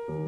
Boa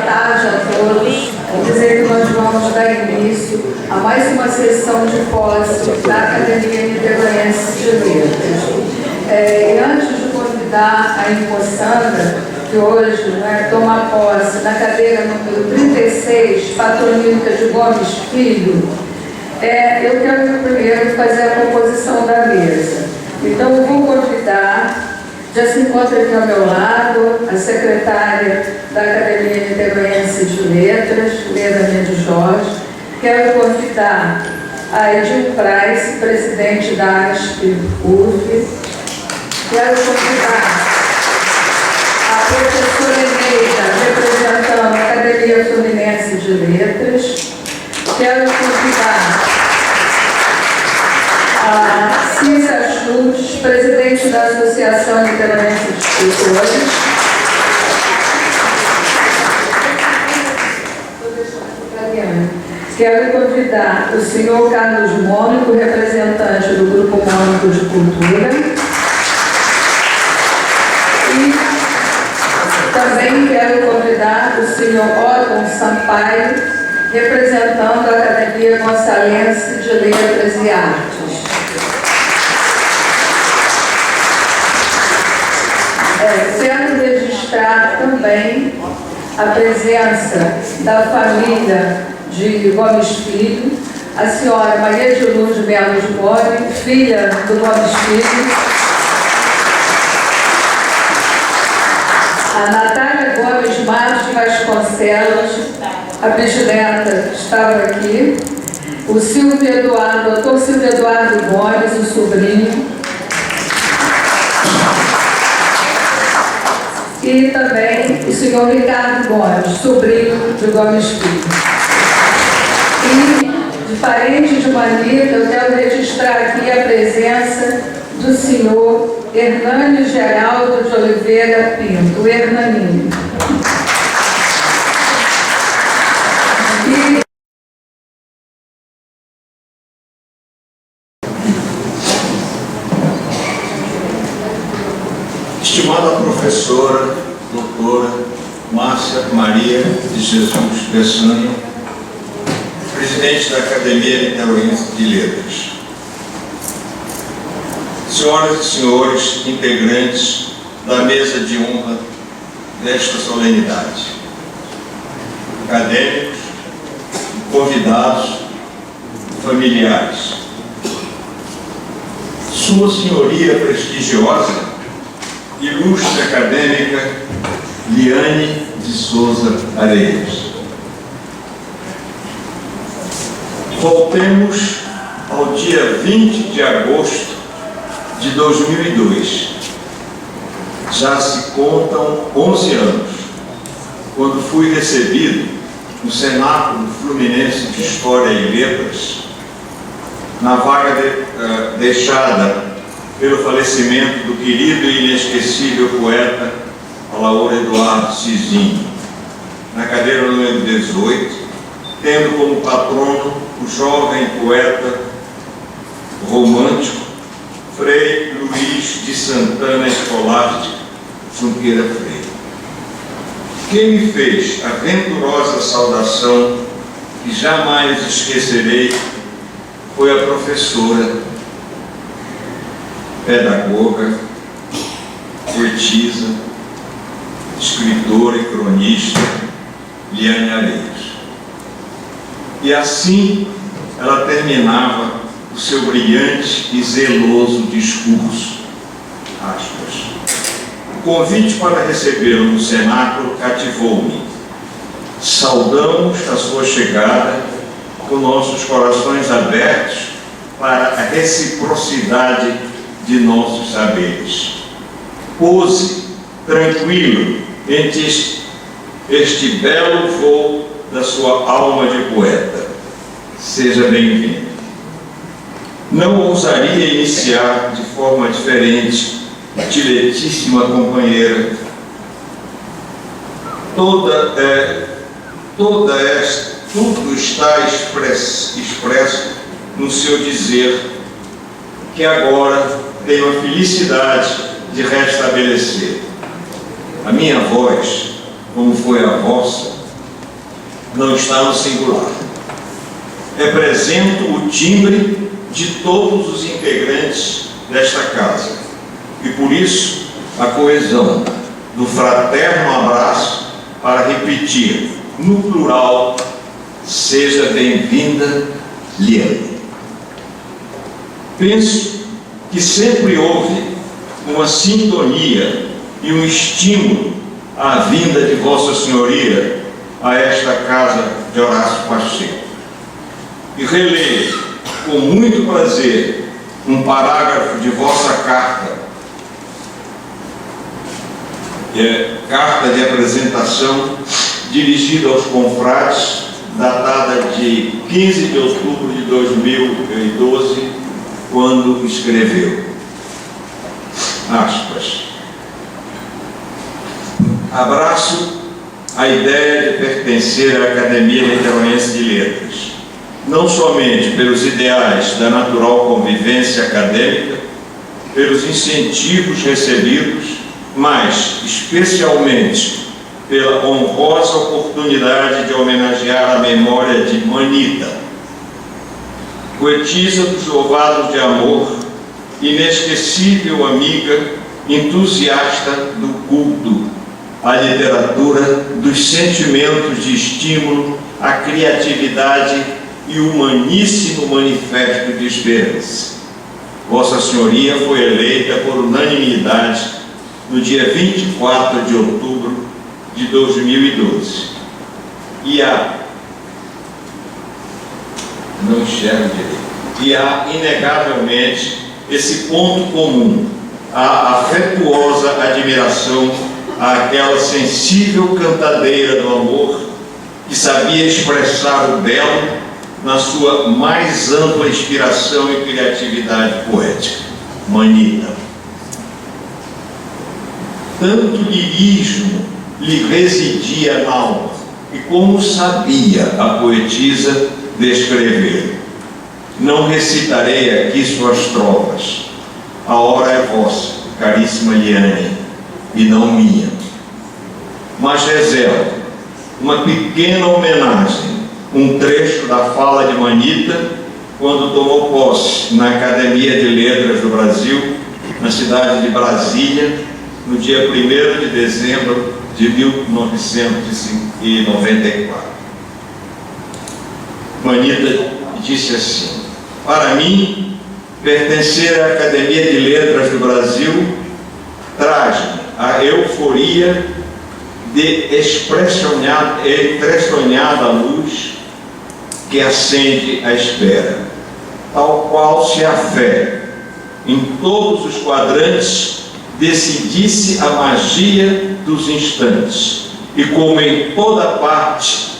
tarde a todos. Vou dizer que nós vamos dar início a mais uma sessão de posse da Academia Niteroense de Letras. E antes de convidar a Impossanda, que hoje toma posse na cadeira número 36, Patronímica de Gomes Filho, eu quero primeiro fazer a composição da mesa. Então, eu vou convidar. Já se encontra aqui ao meu lado a secretária da Academia Niteroense de Letras, Leda Mendes Jorge. Quero convidar a Edil Price, presidente da ASP-UF. Quero convidar a professora Eneida, representando a Academia Fluminense de Letras. Quero convidar a Cissa Schultz, presidente da Associação Niteroense de Escritores. Quero convidar o senhor Carlos Mônico, representante do Grupo Mônico de Cultura. E também quero convidar o senhor Otton Sampaio, representando a Academia Gonçalense de Letras e Artes. Quero registrar também a presença da família de Gomes Filho, a senhora Maria de Lourdes Melo de Mori, filha do Gomes Filho, a Natália Gomes Matos de Vasconcelos, a bisneta estava aqui, o Silvio Eduardo, o doutor Silvio Eduardo Gomes, o sobrinho, e também o senhor Ricardo Gomes, sobrinho de Gomes Filho. E, de parente de Manita, eu quero registrar aqui a presença do senhor Hernânio Geraldo de Oliveira Pinto, o Hernaninho. Estimada professora, doutora Márcia Maria de Jesus Peçanha, presidente da Academia Niteroense de Letras, senhoras e senhores integrantes da mesa de honra desta solenidade, acadêmicos, convidados, familiares, Sua Senhoria prestigiosa, ilustre acadêmica Liane de Souza Areias. Voltemos ao dia 20 de agosto de 2002. Já se contam 11 anos, quando fui recebido no Cenáculo Fluminense de História e Letras, na vaga deixada pelo falecimento do querido e inesquecível poeta Alaor Eduardo Cizinho, na cadeira número 18, tendo como patrono o jovem poeta romântico Frei Luiz de Santana Escolástica Junqueira Freire. Quem me fez a venturosa saudação que jamais esquecerei foi a professora, pedagoga, poetisa, escritora e cronista Liane Areias. E assim ela terminava o seu brilhante e zeloso discurso. Aspas. O convite para recebê-lo no cenáculo cativou-me. Saudamos a sua chegada com nossos corações abertos para a reciprocidade de nossos saberes. Pouse tranquilo entre este belo voo da sua alma de poeta. Seja bem-vindo. Não ousaria iniciar de forma diferente, diletíssima companheira. Tudo está expresso no seu dizer, que agora tenho a felicidade de restabelecer. A minha voz, como foi a vossa, não está no singular. Represento o timbre de todos os integrantes desta casa e, por isso, a coesão do fraterno abraço para repetir, no plural, seja bem-vinda, Liane. Penso que sempre houve uma sintonia e um estímulo à vinda de Vossa Senhoria a esta casa de Horácio Pacheco. E releio com muito prazer um parágrafo de vossa carta, carta de apresentação dirigida aos confrades, datada de 15 de outubro de 2012, quando escreveu, aspas, abraço a ideia de pertencer à Academia Niteroense de Letras, não somente pelos ideais da natural convivência acadêmica, pelos incentivos recebidos, mas especialmente pela honrosa oportunidade de homenagear a memória de Manita, poetisa dos louvados de amor, inesquecível amiga, entusiasta do culto, à literatura, dos sentimentos de estímulo, à criatividade e humaníssimo manifesto de esperança. Vossa Senhoria foi eleita por unanimidade no dia 24 de outubro de 2012. E há inegavelmente esse ponto comum, a afetuosa admiração àquela sensível cantadeira do amor que sabia expressar o belo na sua mais ampla inspiração e criatividade poética, Manita. Tanto lirismo lhe residia na alma, e como sabia a poetisa descrever. Não recitarei aqui suas trovas. A hora é vossa, caríssima Liane, e não minha. Mas reservo uma pequena homenagem, um trecho da fala de Manita, quando tomou posse na Academia de Letras do Brasil, na cidade de Brasília, no dia 1º de dezembro de 1994. Manita disse assim: para mim, pertencer à Academia de Letras do Brasil traz-me a euforia de expressionada luz que acende a espera, tal qual se a fé, em todos os quadrantes, decidisse a magia dos instantes, e como em toda parte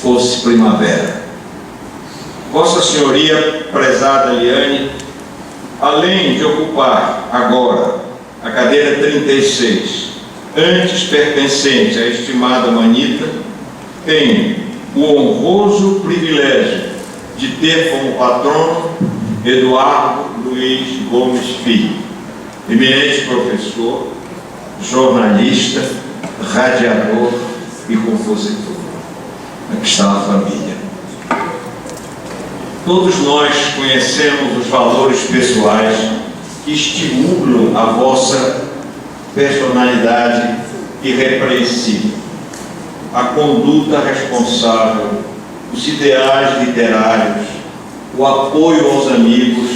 fosse primavera. Vossa Senhoria, prezada Liane, além de ocupar agora a cadeira 36, antes pertencente à estimada Manita, tem o honroso privilégio de ter como patrono Eduardo Luiz Gomes Filho, eminente professor, jornalista, radiador e compositor. Aqui está a família. Todos nós conhecemos os valores pessoais que estimulam a vossa personalidade irrepreensível, a conduta responsável, os ideais literários, o apoio aos amigos,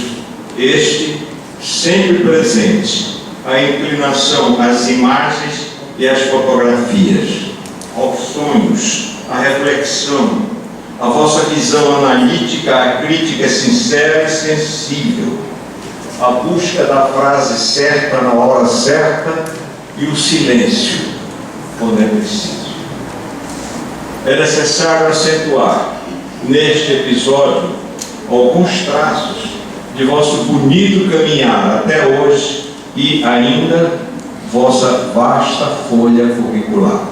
este sempre presente, a inclinação às imagens e às fotografias, aos sonhos, à reflexão, a vossa visão analítica, a crítica sincera e sensível, a busca da frase certa na hora certa e o silêncio quando é preciso. é necessário acentuar neste episódio alguns traços de vosso bonito caminhar até hoje e ainda vossa vasta folha curricular.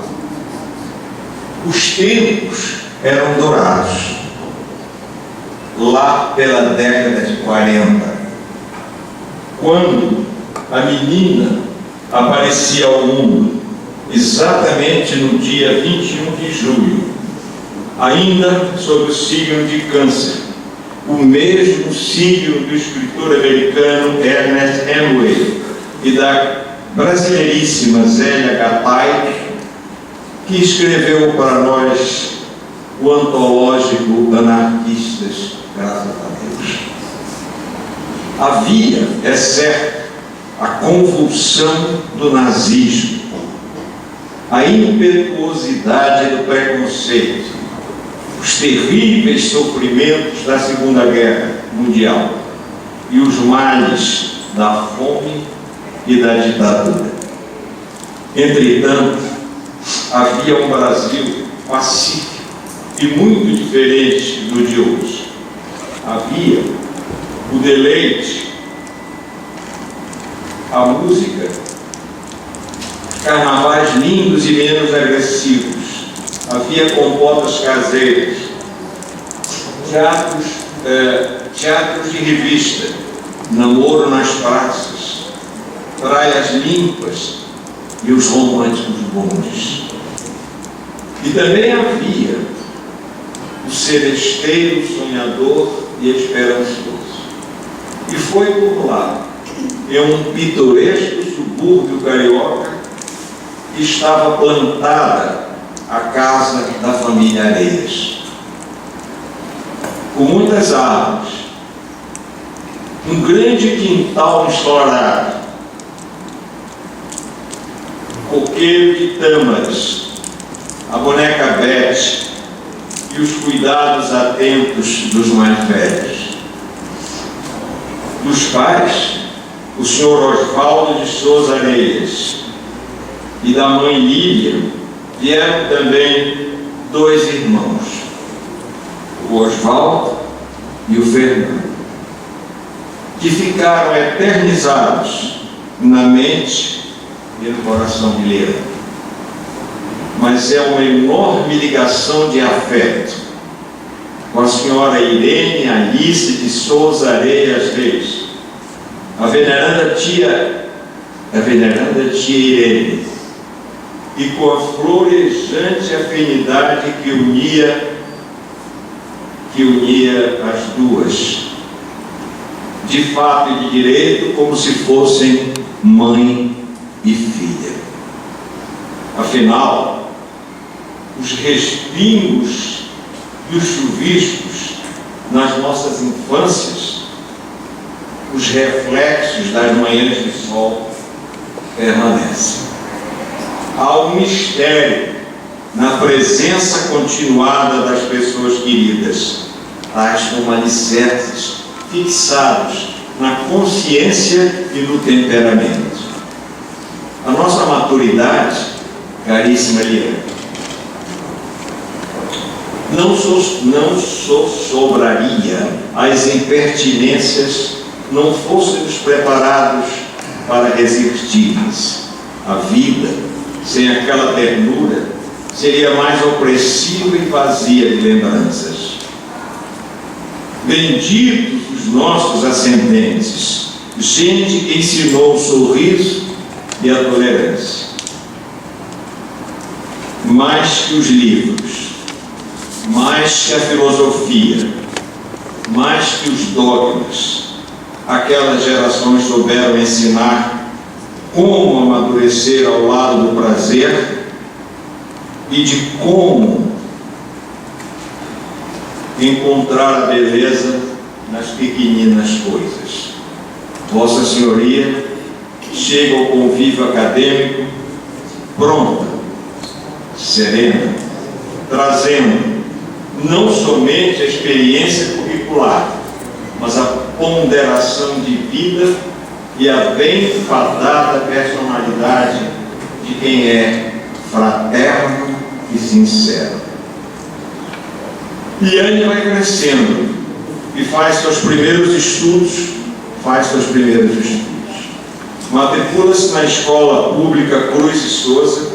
Os tempos eram dourados, lá pela década de 40, quando a menina aparecia ao mundo, exatamente no dia 21 de julho, ainda sob o signo de Câncer, o mesmo signo do escritor americano Ernest Hemingway e da brasileiríssima Zélia Gattai, que escreveu para nós o antológico Anarquistas, graças a Deus. Havia, é certo, a convulsão do nazismo, a impetuosidade do preconceito, os terríveis sofrimentos da Segunda Guerra Mundial e os males da fome e da ditadura. Entretanto, havia um Brasil pacífico e muito diferente do de hoje. Havia o deleite, a música, carnavais lindos e menos agressivos. Havia compotas caseiras, teatros de revista, namoro nas praças, praias limpas e os românticos bondes. E também havia o celesteiro sonhador e esperançoso. E foi por lá, em um pitoresco subúrbio carioca, que estava plantada a casa da família Areias, com muitas árvores, um grande quintal ensolarado, coqueiro de tâmaras, a boneca Beth e os cuidados atentos dos mais velhos. Dos pais, o senhor Osvaldo de Souza Areias e da mãe Lília vieram também dois irmãos, o Osvaldo e o Fernando, que ficaram eternizados na mente e no coração de Leandro. Mas é uma enorme ligação de afeto com a senhora Irene Alice de Souza Areias Reis, a veneranda tia Irene, e com a florejante afinidade que unia as duas, de fato e de direito, como se fossem mãe e filha. Afinal, os respingos e os chuviscos nas nossas infâncias, os reflexos das manhãs de sol permanecem. Há um mistério na presença continuada das pessoas queridas, tais como alicerces fixados na consciência e no temperamento. A nossa maturidade, caríssima Eliane, não sobraria as impertinências, não fôssemos preparados para resistir-lhes. A vida, sem aquela ternura, seria mais opressiva e vazia de lembranças. Benditos os nossos ascendentes, gente que ensinou o sorriso e a tolerância. Mais que os livros, mais que a filosofia, mais que os dogmas, aquelas gerações souberam ensinar como amadurecer ao lado do prazer e de como encontrar a beleza nas pequeninas coisas. Vossa Senhoria chega ao convívio acadêmico pronta, serena, trazendo não somente a experiência curricular, mas a ponderação de vida e a bem fadada personalidade de quem é fraterno e sincero. Liane vai crescendo e faz seus primeiros estudos. Matricula-se na Escola Pública Cruz e Souza,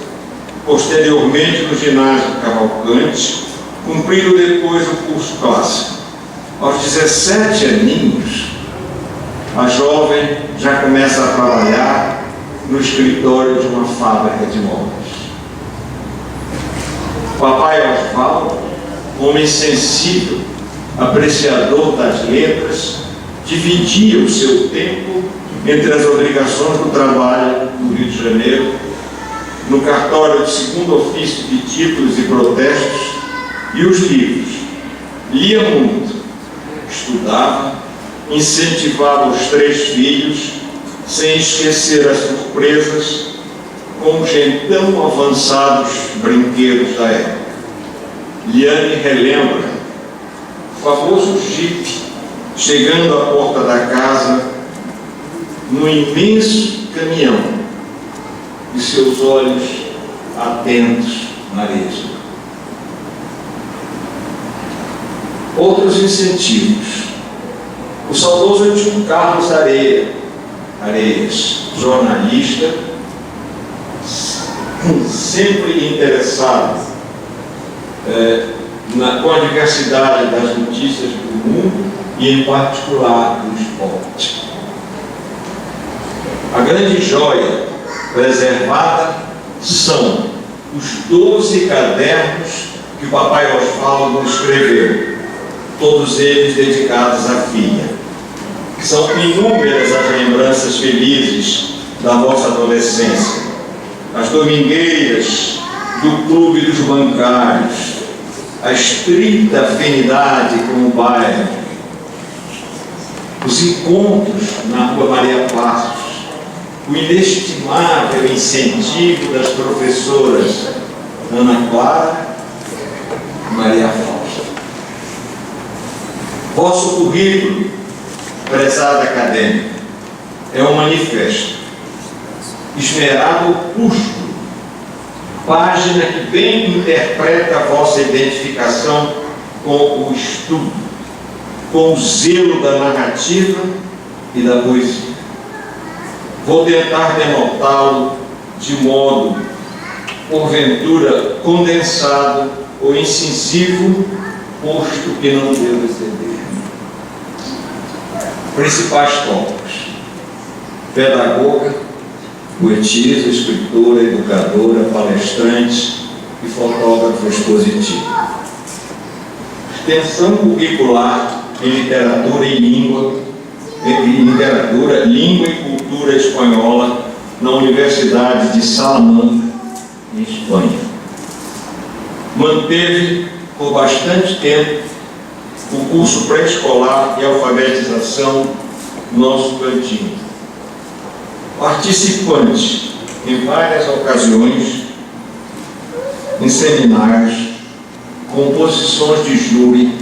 posteriormente no Ginásio Cavalcante, cumprindo depois o curso clássico. Aos 17 aninhos, a jovem já começa a trabalhar no escritório de uma fábrica de móveis. Papai Osvaldo, homem sensível, apreciador das letras, dividia o seu tempo entre as obrigações do trabalho no Rio de Janeiro, no cartório de segundo ofício de títulos e protestos, e os livros. Lia muito, estudava, incentivava os 3 filhos, sem esquecer as surpresas com os então avançados brinquedos da época. Liane relembra o famoso jipe chegando à porta da casa no imenso caminhão e seus olhos atentos na areia. Outros incentivos. O saudoso tio Carlos Areias, jornalista, sempre interessado com a diversidade das notícias do mundo e, em particular, do esporte. A grande joia preservada são os 12 cadernos que o papai Osvaldo escreveu, todos eles dedicados à filha. São inúmeras as lembranças felizes da vossa adolescência. As domingueiras do Clube dos Bancários, a estrita afinidade com o bairro, os encontros na Rua Maria Passos, o inestimável incentivo das professoras Ana Clara e Maria Fausta. Vosso currículo, prezada acadêmica, é um manifesto, esmerado pústulo, página que bem interpreta a vossa identificação com o estudo, com o zelo da narrativa e da poesia. Vou tentar denotá-lo de modo, porventura, condensado ou incisivo, posto que não devo exceder. Principais tópicos: pedagoga, poetisa, escritora, educadora, palestrante e fotógrafo expositivo. Extensão curricular em literatura e língua, língua e cultura espanhola na Universidade de Salamanca, em Espanha. Manteve por bastante tempo o curso pré-escolar e alfabetização Nosso Cantinho. Participante em várias ocasiões em seminários, composições de júris,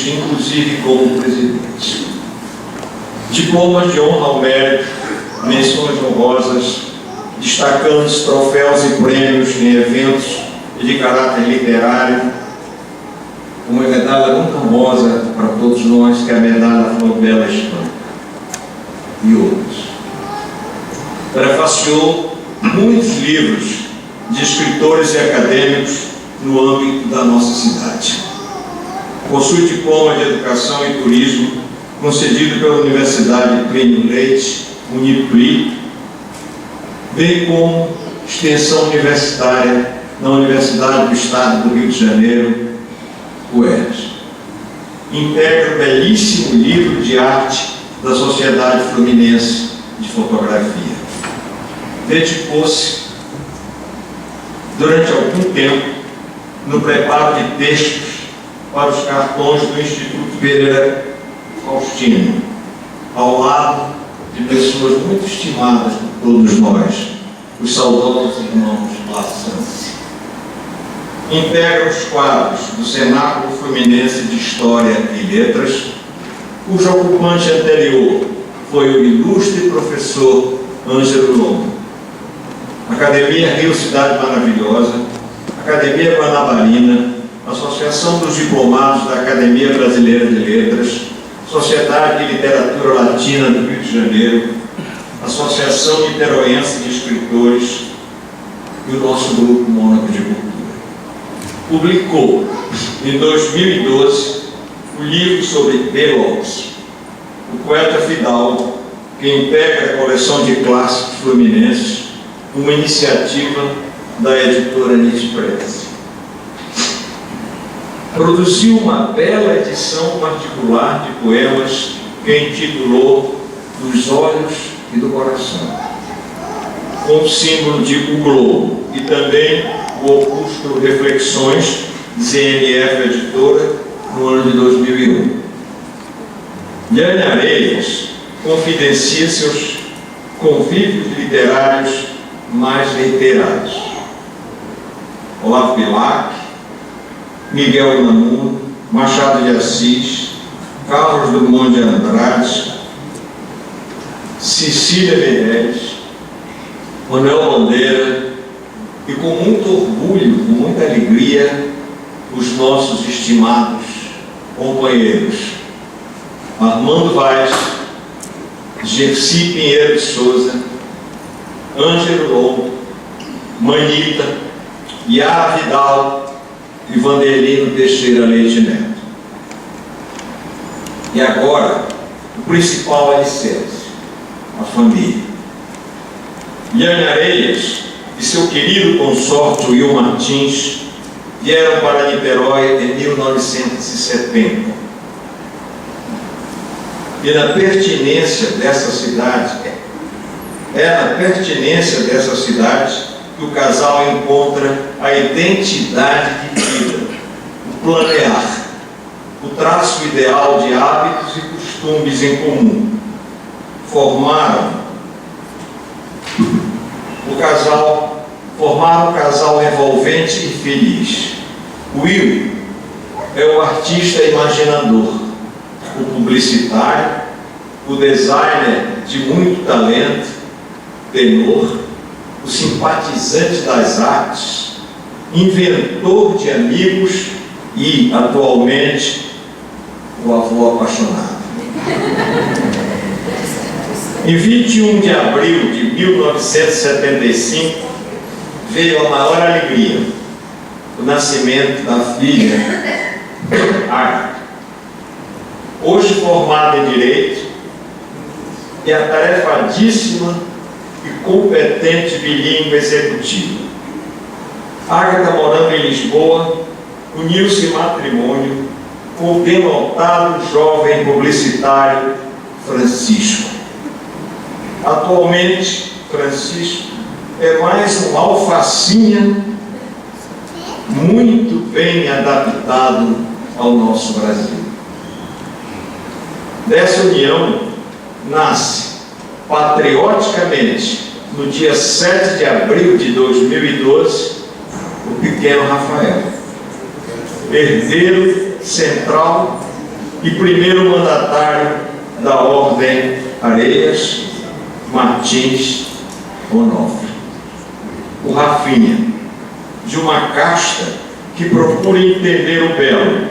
inclusive como presidente. Diplomas de honra ao mérito, menções honrosas, destacando-se troféus e prêmios em eventos de caráter literário, uma medalha muito famosa para todos nós, que é a medalha Flor Bela Espanha, e outros. Prefaciou muitos livros de escritores e acadêmicos no âmbito da nossa cidade. Possui diploma de Educação e Turismo, concedido pela Universidade Plínio Leite, Unipli, bem como extensão universitária na Universidade do Estado do Rio de Janeiro, UERJ. Integra o belíssimo livro de arte da Sociedade Fluminense de Fotografia. Dedicou-se, durante algum tempo, no preparo de textos para os cartões do Instituto Pereira Faustino, ao lado de pessoas muito estimadas por todos nós, os saudosos irmãos Lassans. Integra os quadros do Cenáculo Fluminense de História e Letras, cujo ocupante anterior foi o ilustre professor Ângelo Longo. Academia Rio Cidade Maravilhosa, Academia Guanabarina, Associação dos Diplomados da Academia Brasileira de Letras, Sociedade de Literatura Latina do Rio de Janeiro, Associação Niteroense de Escritores e o nosso Grupo Mônaco de Cultura. Publicou, em 2012, o livro sobre Belotti, o poeta fidalgo, que integra a coleção de clássicos fluminenses, uma iniciativa da editora Nietzsche Press. Produziu uma bela edição particular de poemas que intitulou Dos Olhos e do Coração, com o símbolo de O Globo, e também o opúsculo Reflexões, ZNF Editora, no ano de 2001. Liane Areias confidencia seus convívios literários mais reiterados. Olavo Bilac, Miguel Unamuno, Machado de Assis, Carlos Drummond de Andrade, Cecília Meirelles, Manuel Bandeira e, com muito orgulho, com muita alegria, os nossos estimados companheiros Armando Vaz, Gersi Pinheiro de Souza, Ângelo Longo, Manita, Yara Vidal e Vandelino Teixeira Leite Neto. E agora, o principal alicerce, a família. Liane Areias e seu querido consorte Will Martins vieram para Niterói em 1970. E na pertinência dessa cidade, que o casal encontra a identidade de vida, o planear, o traço ideal de hábitos e costumes em comum. Formaram um casal envolvente e feliz. Will é o artista imaginador, o publicitário, o designer de muito talento, tenor, o simpatizante das artes, inventor de amigos e, atualmente, o avô apaixonado. Em 21 de abril de 1975, veio a maior alegria, o nascimento da filha, Agatha. Hoje formada em Direito e atarefadíssima e competente bilíngue executiva. Agatha, morando em Lisboa, uniu-se em matrimônio com o denotado jovem publicitário Francisco. Atualmente, Francisco é mais um alfacinha muito bem adaptado ao nosso Brasil. Dessa união nasce, patrioticamente, no dia 7 de abril de 2012, o pequeno Rafael, herdeiro central e primeiro mandatário da Ordem Areias Martins Onofre. O Rafinha, de uma casta que procura entender o belo,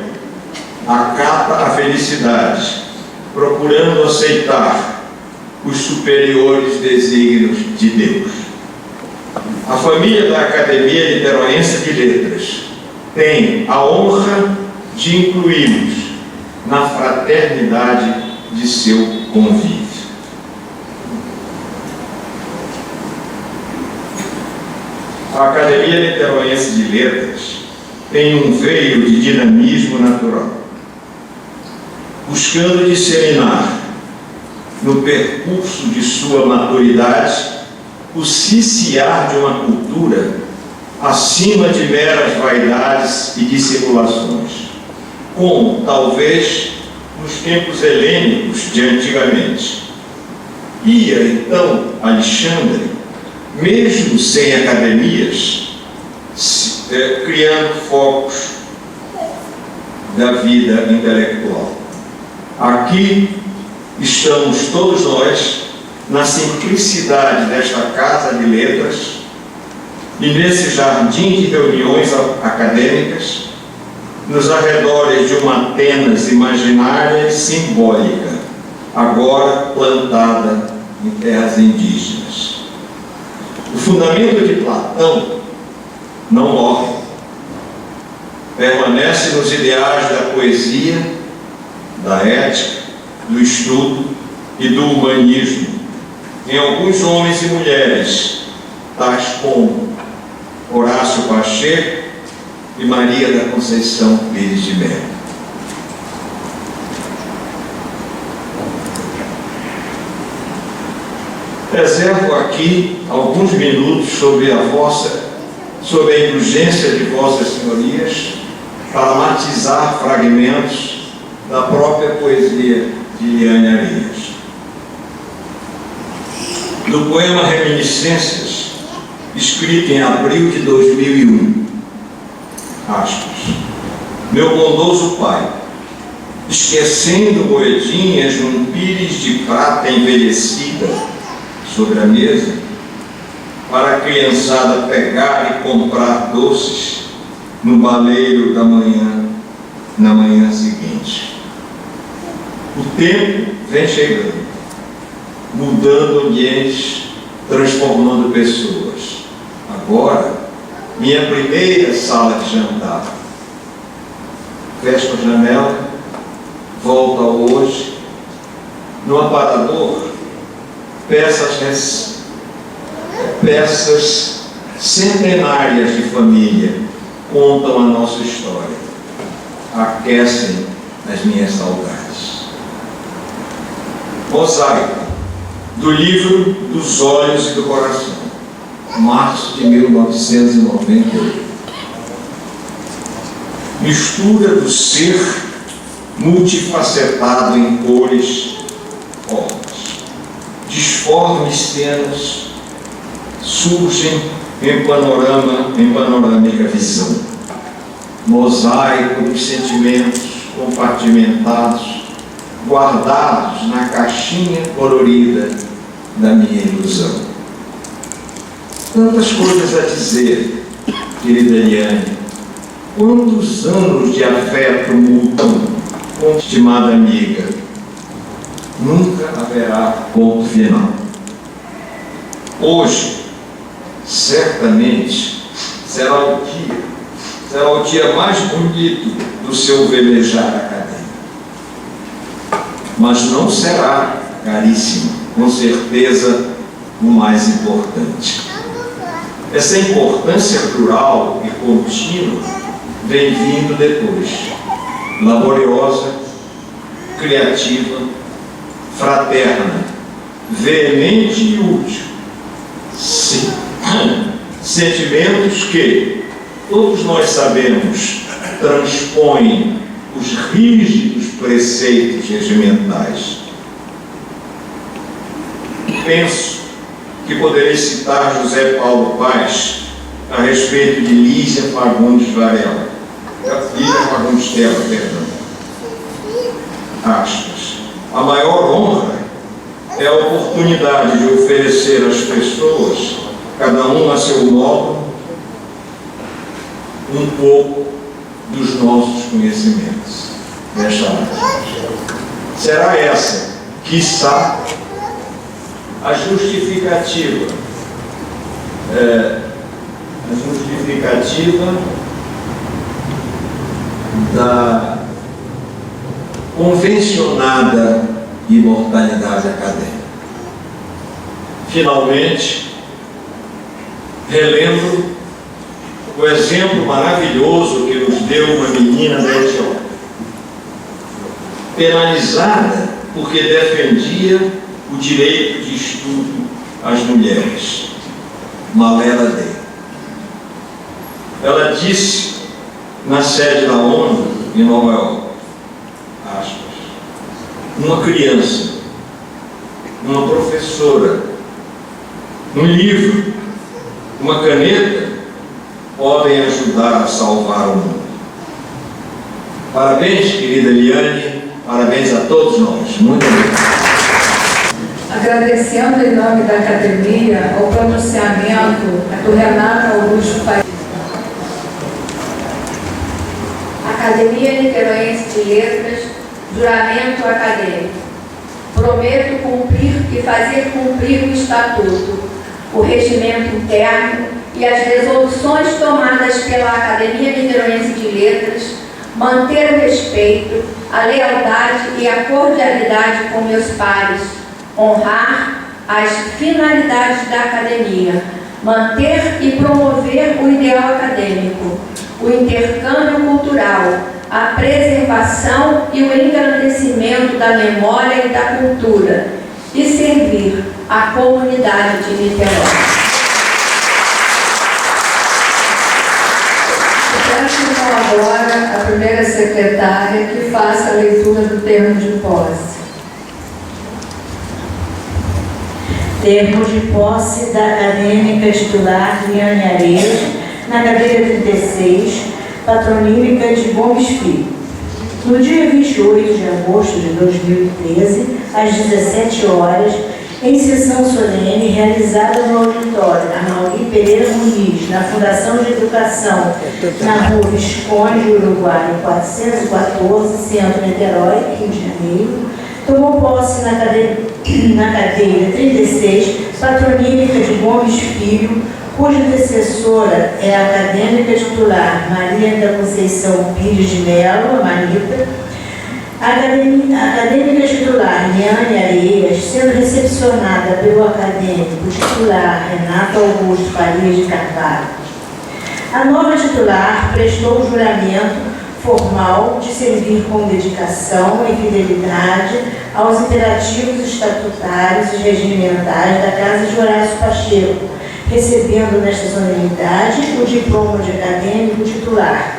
acata a felicidade, procurando aceitar os superiores desígnios de Deus. A família da Academia Niteroense de Letras tem a honra de incluí-los na fraternidade de seu convívio. A Academia Niteroense de Letras tem um veio de dinamismo natural, buscando disseminar no percurso de sua maturidade o ciciar de uma cultura acima de meras vaidades e dissimulações, como talvez nos tempos helênicos de antigamente. Ia então Alexandre, mesmo sem academias, criando focos da vida intelectual. Aqui estamos todos nós, na simplicidade desta casa de letras e nesse jardim de reuniões acadêmicas, nos arredores de uma Atenas imaginária e simbólica, agora plantada em terras indígenas. O fundamento de Platão não morre, permanece nos ideais da poesia, da ética, do estudo e do humanismo, em alguns homens e mulheres, tais como Horácio Pacheco e Maria da Conceição Pires de Melo. Reservo aqui alguns minutos sobre a indulgência de vossas senhorias para matizar fragmentos da própria poesia de Eliane Arias. No poema Reminiscências, escrito em abril de 2001, aspas, meu bondoso pai, esquecendo moedinhas num pires de prata envelhecida sobre a mesa, para a criançada pegar e comprar doces no baleiro da manhã, na manhã seguinte. O tempo vem chegando, mudando ambientes, transformando pessoas. Agora, minha primeira sala de jantar. Fecho a janela, volto ao hoje. No aparador, peças centenárias de família contam a nossa história, aquecem as minhas saudades. Mosaico, do livro Dos Olhos e do Coração, março de 1998. Mistura do ser multifacetado em cores, formas. Disformes cenas surgem em panorâmica visão. Mosaico dos sentimentos compartimentados, guardados na caixinha colorida da minha ilusão. Tantas coisas a dizer, querida Eliane. Quantos anos de afeto mudam, estimada amiga? Nunca haverá ponto final. Hoje, certamente, será o dia mais bonito do seu velejar acadêmico. Mas não será, caríssimo, com certeza, o mais importante. Essa importância plural e contínua vem vindo depois, laboriosa, criativa, fraterna, veemente e útil. Sim. Sentimentos que, todos nós sabemos, transpõem os rígidos preceitos regimentais. Penso que poderei citar José Paulo Paz a respeito de Lígia Fagundes Varela. Lígia Fagundes Tela, perdão. Aspas. A maior honra é a oportunidade de oferecer às pessoas, cada um a seu modo, um pouco dos nossos conhecimentos. Fecha aspas. Será essa, quiçá, a justificativa da convencionada imortalidade acadêmica. Finalmente, relembro o exemplo maravilhoso que nos deu uma menina da Etiópia, penalizada porque defendia o direito de estudo às mulheres, Malela Day. Ela disse na sede da ONU em Nova York, aspas, uma criança, uma professora, um livro, uma caneta podem ajudar a salvar o mundo. Parabéns, querida Eliane, parabéns a todos nós. Muito obrigado. Agradecendo em nome da Academia o pronunciamento do Renato Augusto Paes. Academia Niteroense de Letras, juramento acadêmico. Prometo cumprir e fazer cumprir o Estatuto, o regimento interno e as resoluções tomadas pela Academia Niteroense de Letras, manter o respeito, a lealdade e a cordialidade com meus pares, honrar as finalidades da Academia, manter e promover o ideal acadêmico, o intercâmbio cultural, a preservação e o engrandecimento da memória e da cultura, e servir a comunidade de Niterói. Peço então agora a primeira secretária que faça a leitura do termo de posse. Termo de posse da acadêmica titular Liane Areias, na cadeira 36, patronímica de Gomes Filho. No dia 28 de agosto de 2013, às 17 horas, em sessão solene realizada no auditório Amauri Pereira Muniz, na Fundação de Educação, na rua Visconde Uruguai, 414, Centro Niterói, Rio de Janeiro, tomou posse na cadeira 36, patronímica de Gomes Filho, cuja antecessora é a acadêmica titular Maria da Conceição Pires de Mello, Marita, a acadêmica titular Liane Areias, sendo recepcionada pelo acadêmico titular Renato Augusto Faria de Carvalho. A nova titular prestou o juramento formal de servir com dedicação e fidelidade aos imperativos estatutários e regimentais da Casa de Horácio Pacheco, recebendo nesta solenidade o diploma de acadêmico titular.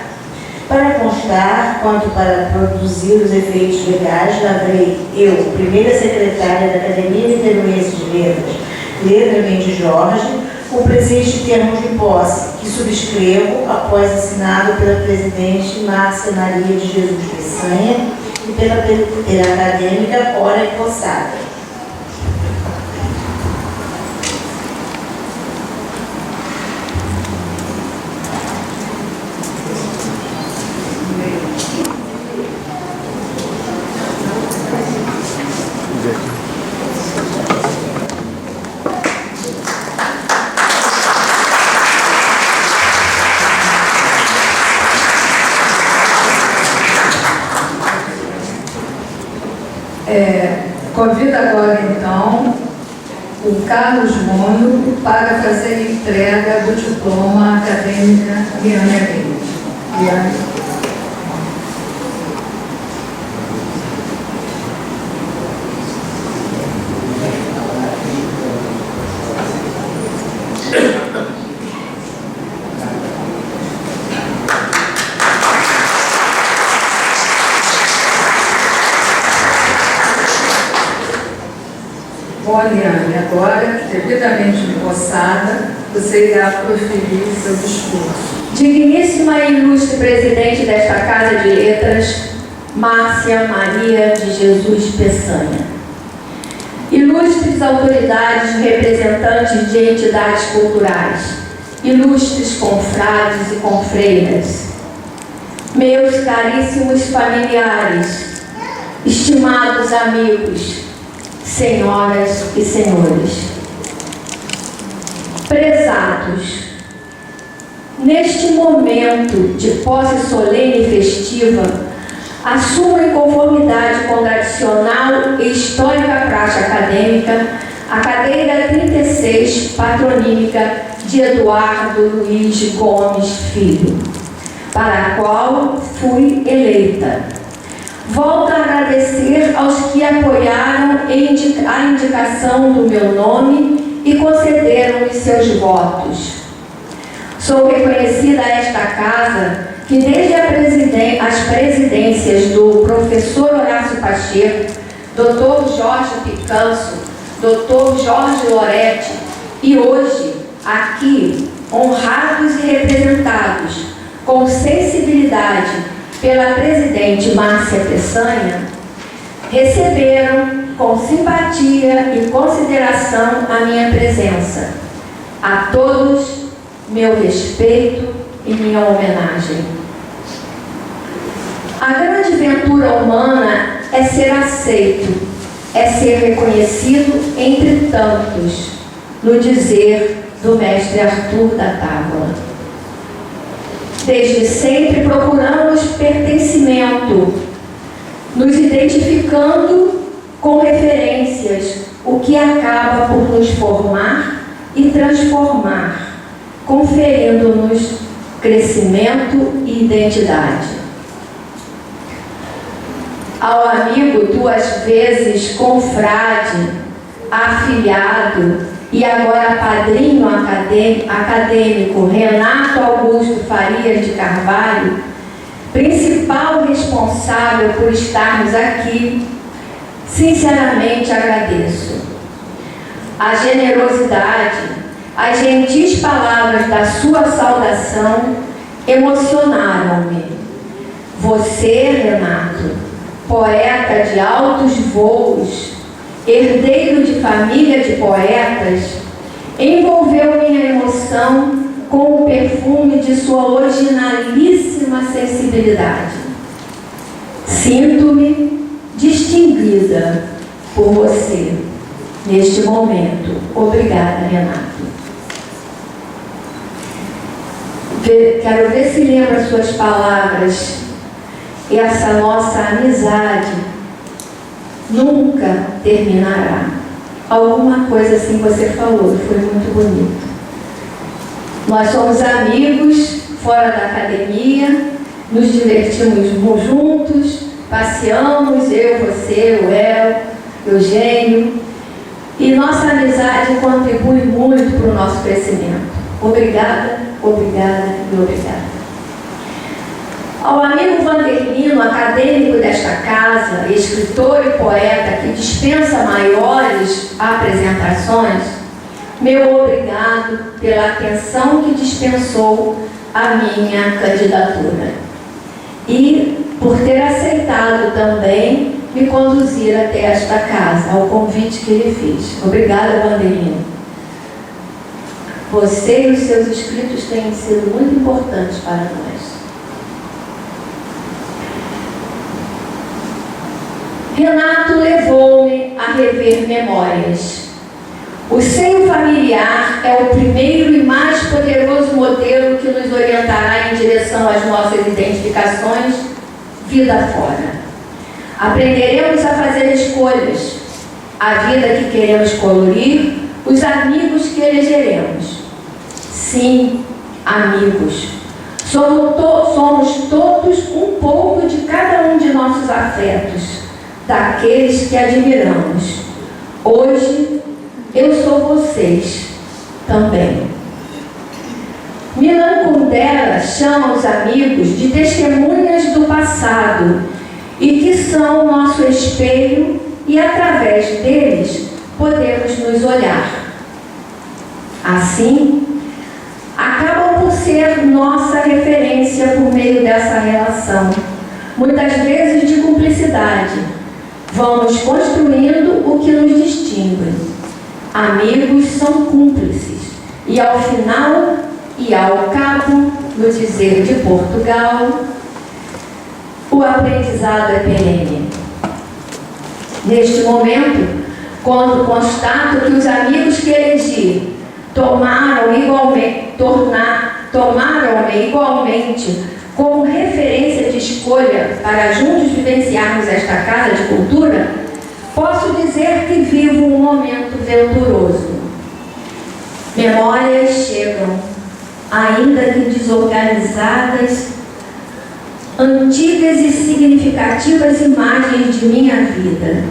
Para constar, quanto para produzir os efeitos legais, lavrei eu, primeira secretária da Academia Niteroense de Letras, Letra Mendes Jorge, o presente termo de posse, que subscrevo após assinado pela presidente Márcia Maria de Jesus Peçanha e pela acadêmica Ora Poçada. Convido agora, então, o Carlos Mono para fazer a entrega do diploma acadêmica Liane Areias. Bom, Liane, agora, devidamente empossada, você irá proferir seu discurso. Digníssima e ilustre presidente desta Casa de Letras, Márcia Maria de Jesus Peçanha. Ilustres autoridades representantes de entidades culturais, ilustres confrades e confreiras, meus caríssimos familiares, estimados amigos, senhoras e senhores, prezados, neste momento de posse solene e festiva, assumo em conformidade com tradicional e histórica praxe acadêmica a cadeira 36 patronímica de Eduardo Luiz Gomes Filho, para a qual fui eleita. Volto a agradecer aos que apoiaram a indicação do meu nome e concederam os seus votos. Sou reconhecida a esta casa que desde as presidências do professor Horácio Pacheco, Dr. Jorge Picanso, Dr. Jorge Loretti e hoje, aqui, honrados e representados com sensibilidade pela presidente Márcia Peçanha, receberam com simpatia e consideração a minha presença. A todos, meu respeito e minha homenagem. cultura humana é ser aceito, é ser reconhecido entre tantos, no dizer do mestre Arthur da Távola. Desde sempre procuramos pertencimento, nos identificando com referências, o que acaba por nos formar e transformar, conferindo-nos crescimento e identidade. Ao amigo, duas vezes confrade, afilhado e agora padrinho acadêmico Renato Augusto Farias de Carvalho, principal responsável por estarmos aqui, sinceramente agradeço. A generosidade, as gentis palavras da sua saudação emocionaram-me. Você, Renato, poeta de altos voos, herdeiro de família de poetas, envolveu minha emoção com o perfume de sua originalíssima sensibilidade. Sinto-me distinguida por você neste momento. Obrigada, Renato. Quero ver se lembra suas palavras. Essa nossa amizade nunca terminará. Alguma coisa assim você falou, foi muito bonito. Nós somos amigos fora da academia, nos divertimos juntos, passeamos, eu, você, o El, Eugênio, e nossa amizade contribui muito para o nosso crescimento. Obrigada, obrigada e obrigada. Ao amigo Vanderlino, acadêmico desta casa, escritor e poeta que dispensa maiores apresentações, meu obrigado pela atenção que dispensou a minha candidatura e por ter aceitado também me conduzir até esta casa, ao convite que lhe fiz. Obrigada, Vanderlino. Você e os seus escritos têm sido muito importantes para nós. Renato levou-me a rever memórias. O seio familiar é o primeiro e mais poderoso modelo que nos orientará em direção às nossas identificações vida fora. Aprenderemos a fazer escolhas, a vida que queremos colorir, os amigos que elegeremos. Sim, amigos. Somos todos um pouco de cada um de nossos afetos, daqueles que admiramos. Hoje, eu sou vocês também. Milan Kundera chama os amigos de testemunhas do passado e que são nosso espelho e, através deles, podemos nos olhar. Assim, acabam por ser nossa referência por meio dessa relação, muitas vezes de cumplicidade. Vamos construindo o que nos distingue. Amigos são cúmplices e, ao final e ao cabo, no dizer de Portugal, o aprendizado é perene. Neste momento, quando constato que os amigos que elegi tomaram-me igualmente como referência de escolha para juntos vivenciarmos esta casa de cultura, posso dizer que vivo um momento venturoso. Memórias chegam, ainda que desorganizadas, antigas e significativas imagens de minha vida.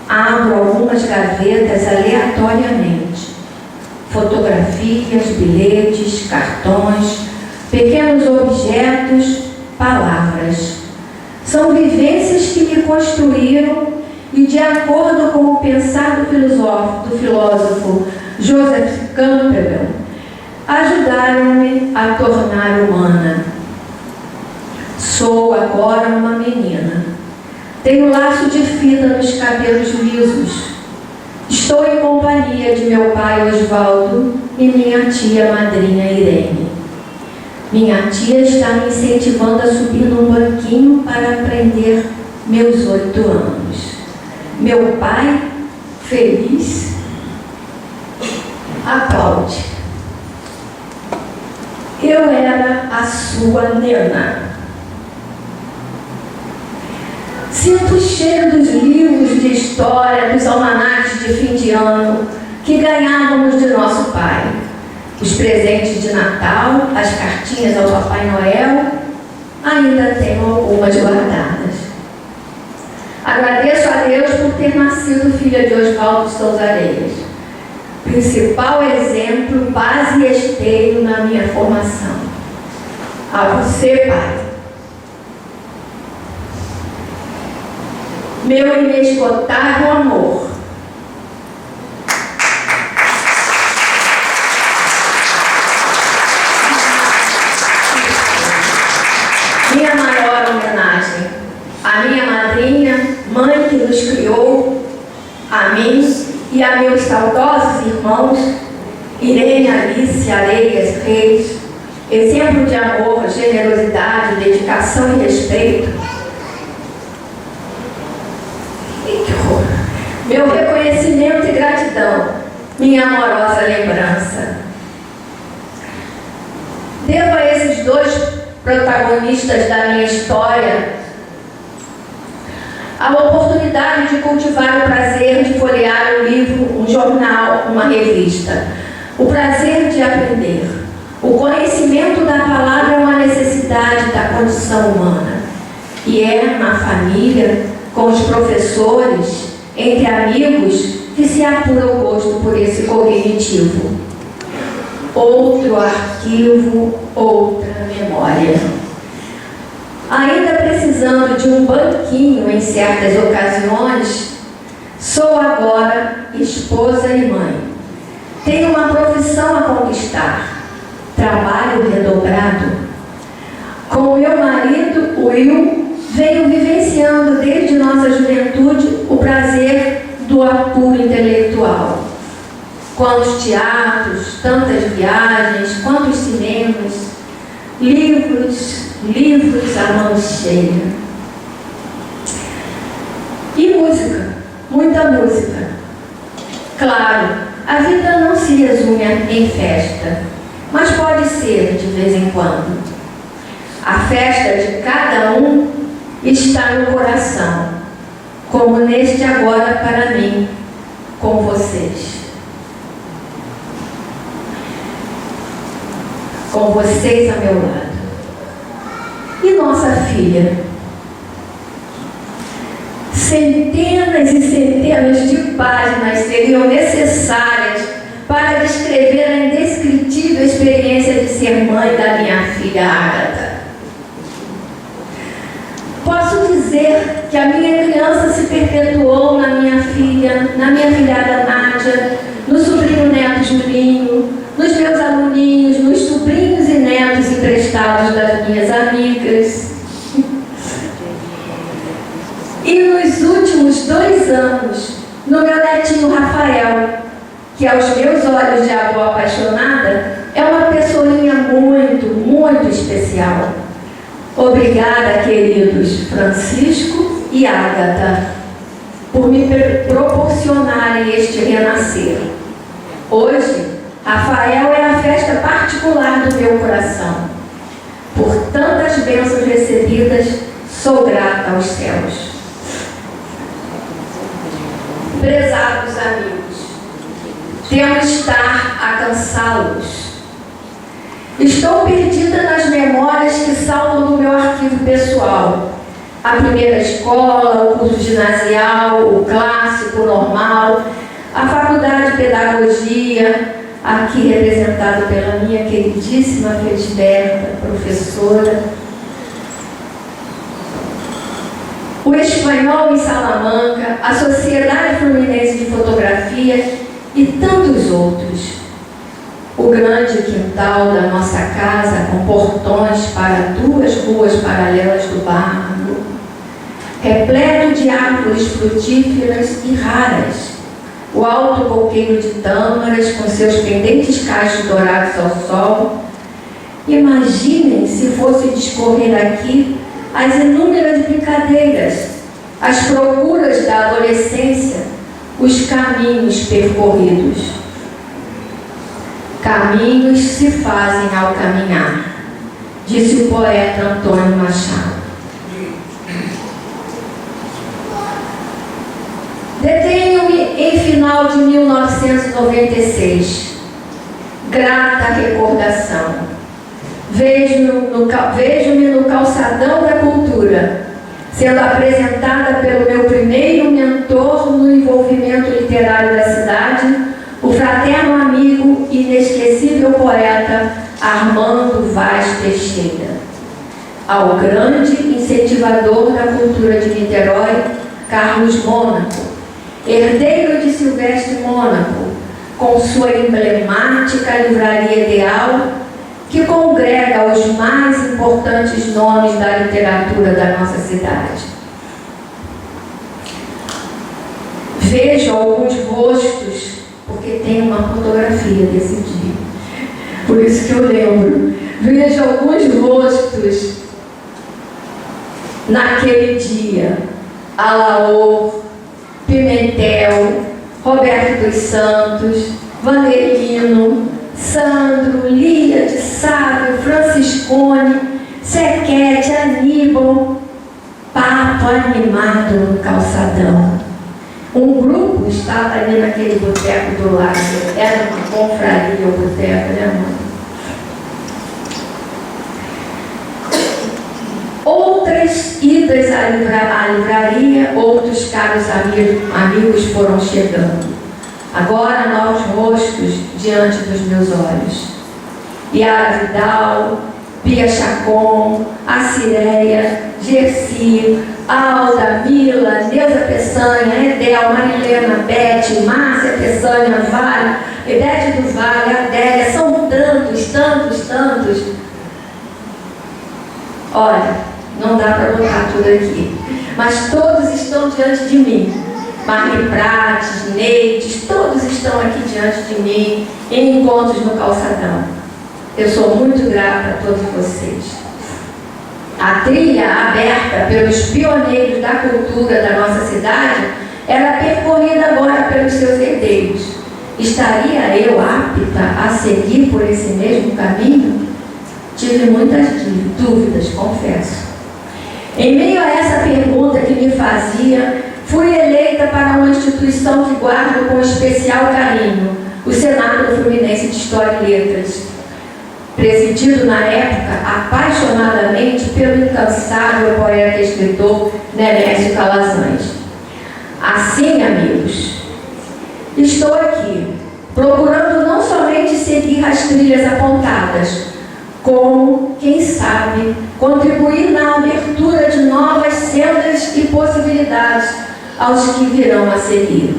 Abro algumas gavetas aleatoriamente. Fotografias, bilhetes, cartões, pequenos objetos, palavras. São vivências que me construíram e, de acordo com o pensar do filósofo Joseph Campbell, ajudaram-me a tornar humana. Sou agora uma menina. Tenho laço de fita nos cabelos lisos. Estou em companhia de meu pai Osvaldo e minha tia madrinha Irene. Minha tia está me incentivando a subir num banquinho para aprender meus 8 anos. Meu pai, feliz, aplaude. Eu era a sua nena. Sinto o cheiro dos livros de história, dos almanaques de fim de ano que ganhávamos de nosso pai. Os presentes de Natal, as cartinhas ao Papai Noel, ainda tenho algumas guardadas. Agradeço a Deus por ter nascido filha de Oswaldo Souza Areias, principal exemplo, base e esteio na minha formação. A você, pai, meu inesgotável amor. Minha maior homenagem à minha madrinha, mãe que nos criou, a mim e a meus saudosos irmãos, Irene, Alice, Areias, Reis, exemplo de amor, generosidade, dedicação e respeito. Meu reconhecimento e gratidão, minha amorosa lembrança. Devo a esses dois protagonistas da minha história a oportunidade de cultivar o prazer de folhear um livro, um jornal, uma revista. O prazer de aprender. O conhecimento da palavra é uma necessidade da condição humana. E é na família, com os professores, entre amigos, que se apura o gosto por esse cognitivo. Outro arquivo, outra memória. Ainda precisando de um banquinho em certas ocasiões, sou agora esposa e mãe. Tenho uma profissão a conquistar, trabalho redobrado. Com meu marido, Will, venho vivenciando desde nossa juventude o prazer do apuro intelectual. Quantos teatros, tantas viagens, quantos cinemas, livros a mão cheia. E música, muita música. Claro, a vida não se resume em festa, mas pode ser de vez em quando. A festa de cada um está no coração, como neste agora para mim, com vocês. Com vocês a meu lado. E nossa filha? Centenas e centenas de páginas seriam necessárias para descrever a indescritível experiência de ser mãe da minha filha Ágata. Posso dizer que a minha criança se perpetuou na minha filha, na minha filhada Nádia, no sobrinho neto Julinho, nos meus aluninhos, nos sobrinhos e netos emprestados das minhas amigas. E nos últimos 2 anos, no meu netinho Rafael, que aos meus olhos de avó apaixonada, é uma pessoinha muito, muito especial. Obrigada, queridos Francisco e Ágata, por me proporcionarem este renascer. Hoje, Rafael é a festa particular do meu coração. Por tantas bênçãos recebidas, sou grata aos céus. Prezados amigos, temo estar a cansá-los. Estou perdida nas memórias que saltam do meu arquivo pessoal. A primeira escola, o curso ginasial, o clássico, normal, a faculdade de pedagogia, aqui representado pela minha queridíssima Felisberta, professora. O espanhol em Salamanca, a Sociedade Fluminense de Fotografia e tantos outros. O grande quintal da nossa casa, com portões para 2 ruas paralelas do bairro, repleto de árvores frutíferas e raras. O alto coqueiro de tâmaras, com seus pendentes cachos dourados ao sol. Imaginem se fosse discorrer aqui as inúmeras brincadeiras, as procuras da adolescência, os caminhos percorridos. Caminhos se fazem ao caminhar, disse o poeta Antônio Machado. Detenho-me em final de 1996. Grata recordação. Vejo-me no calçadão da cultura, sendo apresentada pelo meu primeiro mentor no envolvimento literário da cidade, o fraterno amigo e inesquecível poeta Armando Vaz Teixeira. Ao grande incentivador da cultura de Niterói, Carlos Mônaco, herdeiro de Silvestre Mônaco, com sua emblemática livraria Ideal, que congrega os mais importantes nomes da literatura da nossa cidade. Vejo alguns rostos, porque tem uma fotografia desse dia, por isso que eu lembro. Vejo alguns rostos naquele dia: Alaor, Pimentel, Roberto dos Santos, Vanderlino, Sandro, Lia de Sávio, Franciscone, Sequete, Aníbal. Papo animado no calçadão. Um grupo estava ali naquele boteco do lado. Era uma confraria o boteco, né, mãe? Outras idas à livraria, outros caros amigos foram chegando. Agora novos rostos diante dos meus olhos. Yara Vidal, Pia Chacon, a Cireia, Gersi, Alda, Mila, Neuza Peçanha, Edel, Marilena, Bete, Márcia Peçanha, Vale, Edete do Vale, Adélia, são tantos. Olha, não dá para botar tudo aqui, mas todos estão diante de mim. Marli Prates, Neides, todos estão aqui diante de mim em encontros no calçadão. Eu sou muito grata a todos vocês. A trilha aberta pelos pioneiros da cultura da nossa cidade era percorrida agora pelos seus herdeiros. Estaria eu apta a seguir por esse mesmo caminho? Tive muitas dúvidas, confesso. Em meio a essa pergunta que me fazia, fui eleita para uma instituição que guardo com especial carinho, o Senado Fluminense de História e Letras, presidido na época apaixonadamente pelo incansável poeta e escritor Nemésio Calazans. Assim, amigos, estou aqui, procurando não somente seguir as trilhas apontadas, como, quem sabe, contribuir na abertura de novas sendas e possibilidades aos que virão a seguir.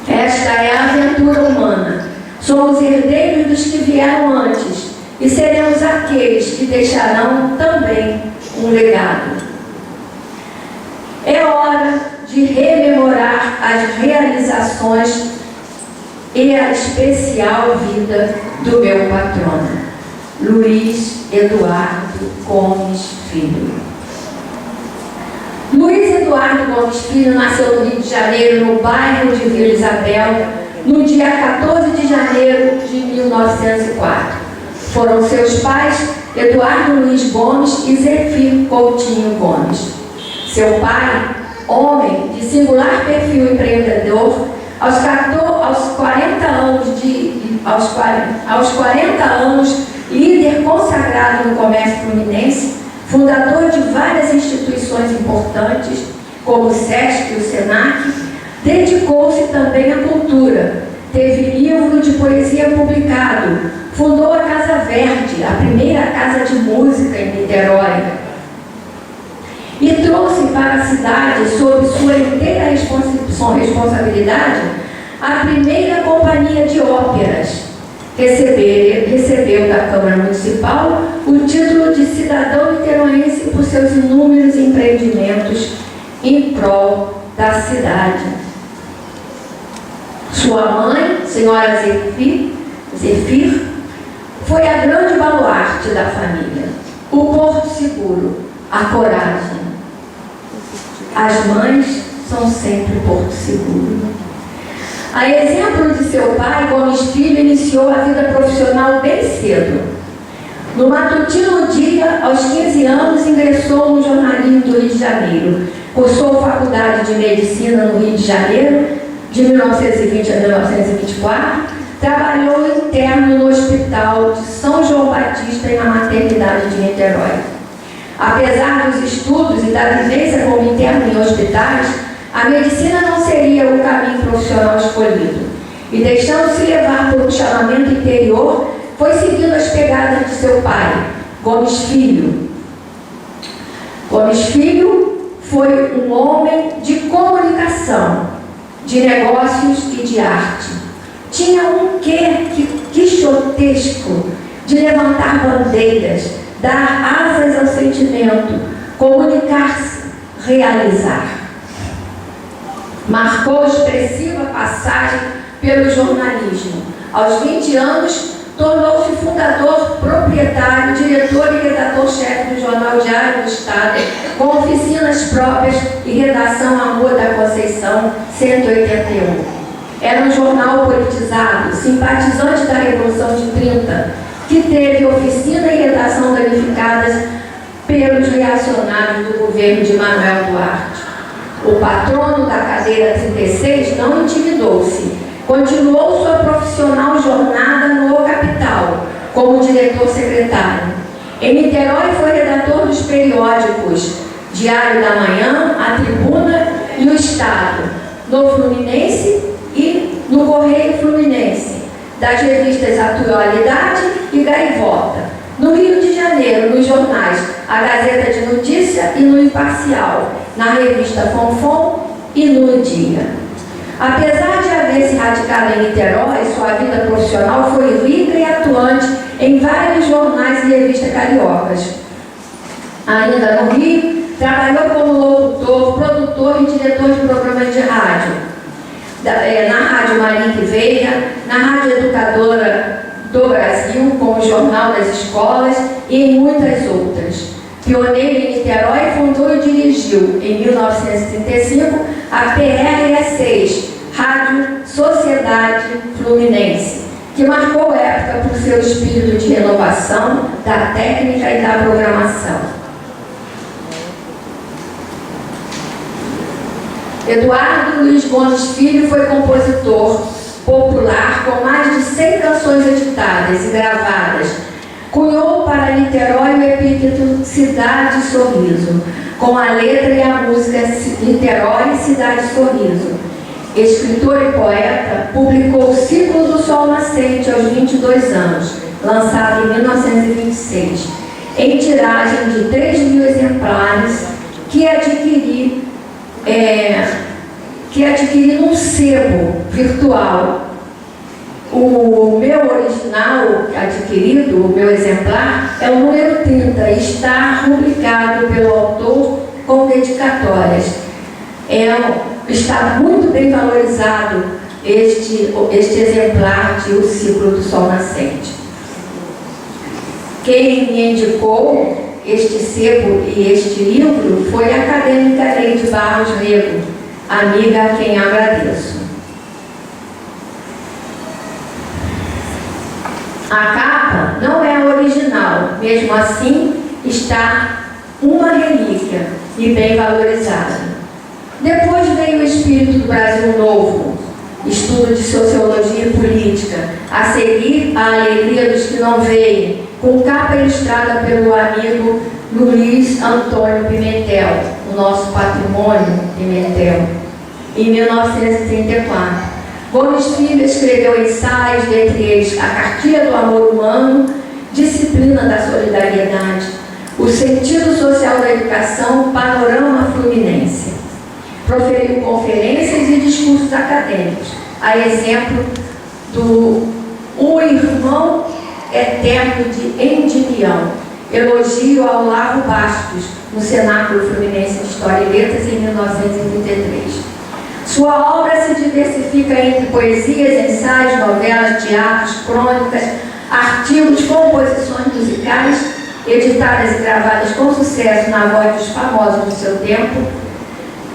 Esta é a aventura humana. Somos herdeiros dos que vieram antes e seremos aqueles que deixarão também um legado. É hora de rememorar as realizações e a especial vida do meu patrono, Luiz Eduardo Gomes Filho. Luiz Eduardo Gomes Filho nasceu no Rio de Janeiro, no bairro de Vila Isabel, no dia 14 de janeiro de 1904. Foram seus pais Eduardo Luiz Gomes e Zefir Coutinho Gomes. Seu pai, homem de singular perfil empreendedor, aos 40 anos, líder consagrado no comércio fluminense, fundador de várias instituições importantes, como o SESC e o SENAC, dedicou-se também à cultura. Teve livro de poesia publicado, fundou a Casa Verde, a primeira casa de música em Niterói, e trouxe para a cidade, sob sua inteira responsabilidade, a primeira companhia de óperas. Recebeu da Câmara Municipal o título de cidadão niteroense por seus inúmeros empreendimentos em prol da cidade. Sua mãe, senhora Zefir, foi a grande baluarte da família, o porto seguro, a coragem. As mães são sempre porto seguro. A exemplo de seu pai, Gomes Filho iniciou a vida profissional bem cedo. No matutino dia, aos 15 anos, ingressou no jornalismo do Rio de Janeiro. Cursou faculdade de medicina no Rio de Janeiro, de 1920 a 1924. Trabalhou interno no Hospital de São João Batista e na maternidade de Niterói. Apesar dos estudos e da vivência como interno em hospitais, a medicina não seria o caminho profissional escolhido. E deixando-se levar por um chamamento interior, foi seguindo as pegadas de seu pai, Gomes Filho. Gomes Filho foi um homem de comunicação, de negócios e de arte. Tinha um quê quixotesco de levantar bandeiras, dar asas ao sentimento, comunicar-se, realizar. Marcou expressiva passagem pelo jornalismo. Aos 20 anos, tornou-se fundador, proprietário, diretor e redator-chefe do Jornal Diário do Estado, com oficinas próprias e redação à Rua da Conceição, 181. Era um jornal politizado, simpatizante da Revolução de 30, que teve oficina e redação danificadas pelos reacionários do governo de Manuel Duarte. O patrono da cadeira 36 não intimidou-se. Continuou sua profissional jornada no Capital, como diretor-secretário. Em Niterói foi redator dos periódicos Diário da Manhã, A Tribuna e o Estado, no Fluminense e no Correio Fluminense, das revistas Atualidade e Gaivota. No Rio de Janeiro, nos jornais A Gazeta de Notícia e no Imparcial, na revista Fonfon e no Dia. Apesar de haver se radicado em Niterói, sua vida profissional foi rica e atuante em vários jornais e revistas cariocas. Ainda no Rio, trabalhou como locutor, produtor e diretor de programas de rádio. Na Rádio Marinque Veiga, na Rádio Educadora do Brasil, com o Jornal das Escolas e em muitas outras. Pioneiro em Niterói, fundou e dirigiu, em 1935, a PRE6, Rádio Sociedade Fluminense, que marcou época por seu espírito de renovação da técnica e da programação. Eduardo Luiz Gomes Filho foi compositor popular com mais de 100 canções editadas e gravadas. Cunhou para Niterói o epíteto Cidade Sorriso, com a letra e a música Niterói Cidade Sorriso. Escritor e poeta, publicou O Ciclo do Sol Nascente aos 22 anos, lançado em 1926, em tiragem de 3.000 exemplares, que adquiri num sebo virtual. O meu original adquirido, o meu exemplar, é o número 30 e está rubricado pelo autor com dedicatórias. Está muito bem valorizado este exemplar de O Ciclo do Sol Nascente. Quem me indicou este sebo e este livro foi a acadêmica Leide Barros Rego, amiga a quem agradeço. A capa não é a original, mesmo assim está uma relíquia e bem valorizada. Depois veio o Espírito do Brasil Novo, estudo de sociologia e política, a seguir a Alegria dos que não veem, com capa ilustrada pelo amigo Luiz Antônio Pimentel, o nosso patrimônio Pimentel, em 1934. Gomes Filho escreveu ensaios, dentre eles A Cartilha do Amor Humano, Disciplina da Solidariedade, O Sentido Social da Educação, Panorama Fluminense. Proferiu conferências e discursos acadêmicos, a exemplo do O Irmão Eterno de Endymião, elogio ao Olavo Bastos, no Cenáculo Fluminense de História e Letras, em 1933. Sua obra se diversifica entre poesias, ensaios, novelas, teatros, crônicas, artigos, composições musicais, editadas e gravadas com sucesso na voz dos famosos do seu tempo,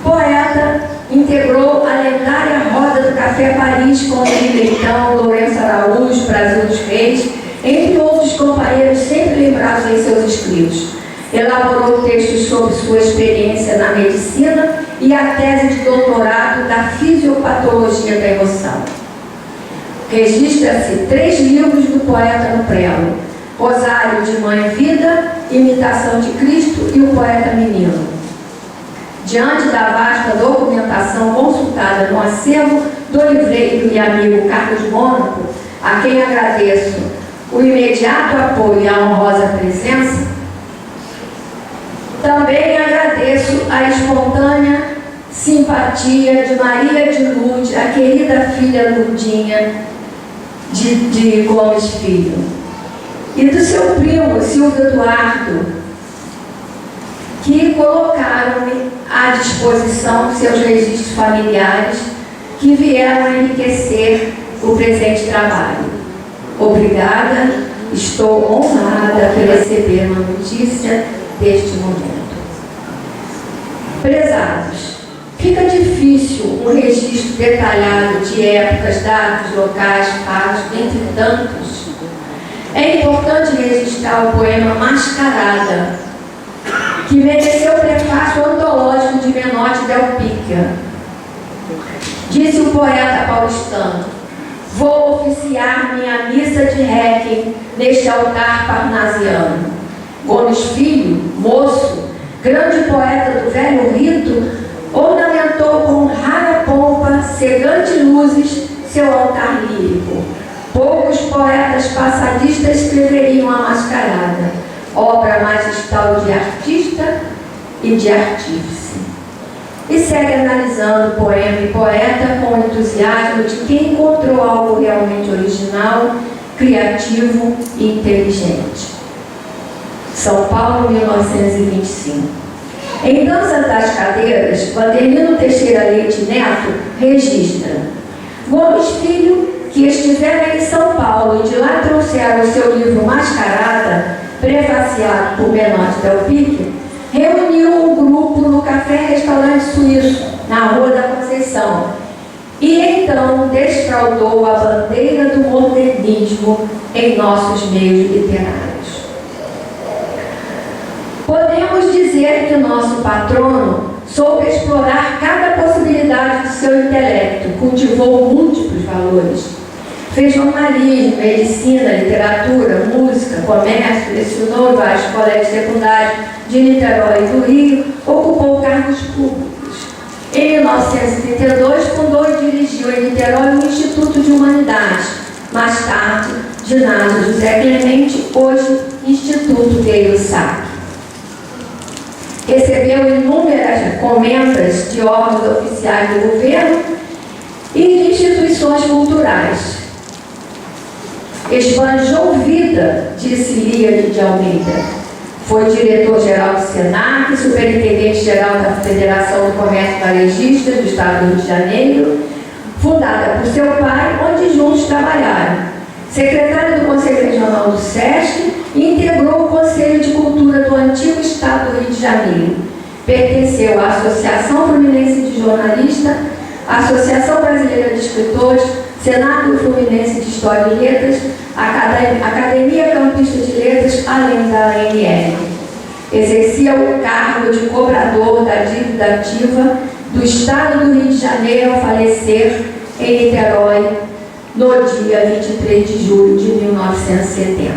Poeta integrou a lendária roda do Café Paris com Henri Leitão, Lourenço Araújo, Brasil dos Reis, entre outros companheiros sempre lembrados em seus escritos. Elaborou textos sobre sua experiência na medicina e a tese de doutorado da fisiopatologia da emoção. Registra-se 3 livros do poeta no prelo: Rosário de Mãe Vida, Imitação de Cristo e O Poeta Menino. Diante da vasta documentação consultada no acervo do livreiro e amigo Carlos Mônaco, a quem agradeço o imediato apoio e a honrosa presença, também agradeço a espontânea simpatia de Maria de Lourdes, a querida filha Lourdinha de Gomes Filho, e do seu primo Silvio Eduardo, que colocaram-me à disposição seus registros familiares que vieram a enriquecer o presente trabalho. Obrigada, estou honrada por receber uma notícia deste momento. Prezados, fica difícil um registro detalhado de épocas, datas, locais, fatos, entre tantos. É importante registrar o poema Mascarada, que mereceu o prefácio antológico de Menotti Del Picchia. Disse o poeta paulistano: vou oficiar minha missa de réquiem neste altar parnasiano. Gomes Filho, moço, grande poeta do velho rito, ornamentou com rara pompa, cegante luzes, seu altar lírico. Poucos poetas passadistas escreveriam a Mascarada, obra magistral de artista e de artífice. E segue analisando poema e poeta com entusiasmo de quem encontrou algo realmente original, criativo e inteligente. São Paulo, 1925. Em Dança das Cadeiras, Vandelino Teixeira Leite Neto registra: Gomes Filho, que estiveram em São Paulo e de lá trouxeram o seu livro Mascarada, prefaciado por Menotti Del Picchia, reuniu um grupo no café-restaurante suíço, na Rua da Conceição, e então desfraudou a bandeira do modernismo em nossos meios literários. Podemos dizer que nosso patrono soube explorar cada possibilidade do seu intelecto, cultivou múltiplos valores. Fez jornalismo, medicina, literatura, música, comércio, lecionou em vários colégios secundários de Niterói e do Rio, ocupou cargos públicos. Em 1932, fundou e dirigiu em Niterói o Instituto de Humanidades, mais tarde, Ginásio José Clemente, hoje Instituto Gueio Sack. Recebeu inúmeras comendas de órgãos oficiais do governo e de instituições culturais. Esbanjou vida, disse Líade de Almeida. Foi diretor-geral do SENAC, superintendente-geral da Federação do Comércio Varejista do Estado do Rio de Janeiro, fundada por seu pai, onde juntos trabalharam. Secretário do Conselho Regional do SESC e integrou o Conselho de Cultura do antigo Estado do Rio de Janeiro. Pertenceu à Associação Fluminense de Jornalistas, Associação Brasileira de Escritores, Senado Fluminense de História e Letras, Academia Campista de Letras, além da ANL. Exercia o cargo de cobrador da dívida ativa do Estado do Rio de Janeiro ao falecer em Niterói no dia 23 de julho de 1970.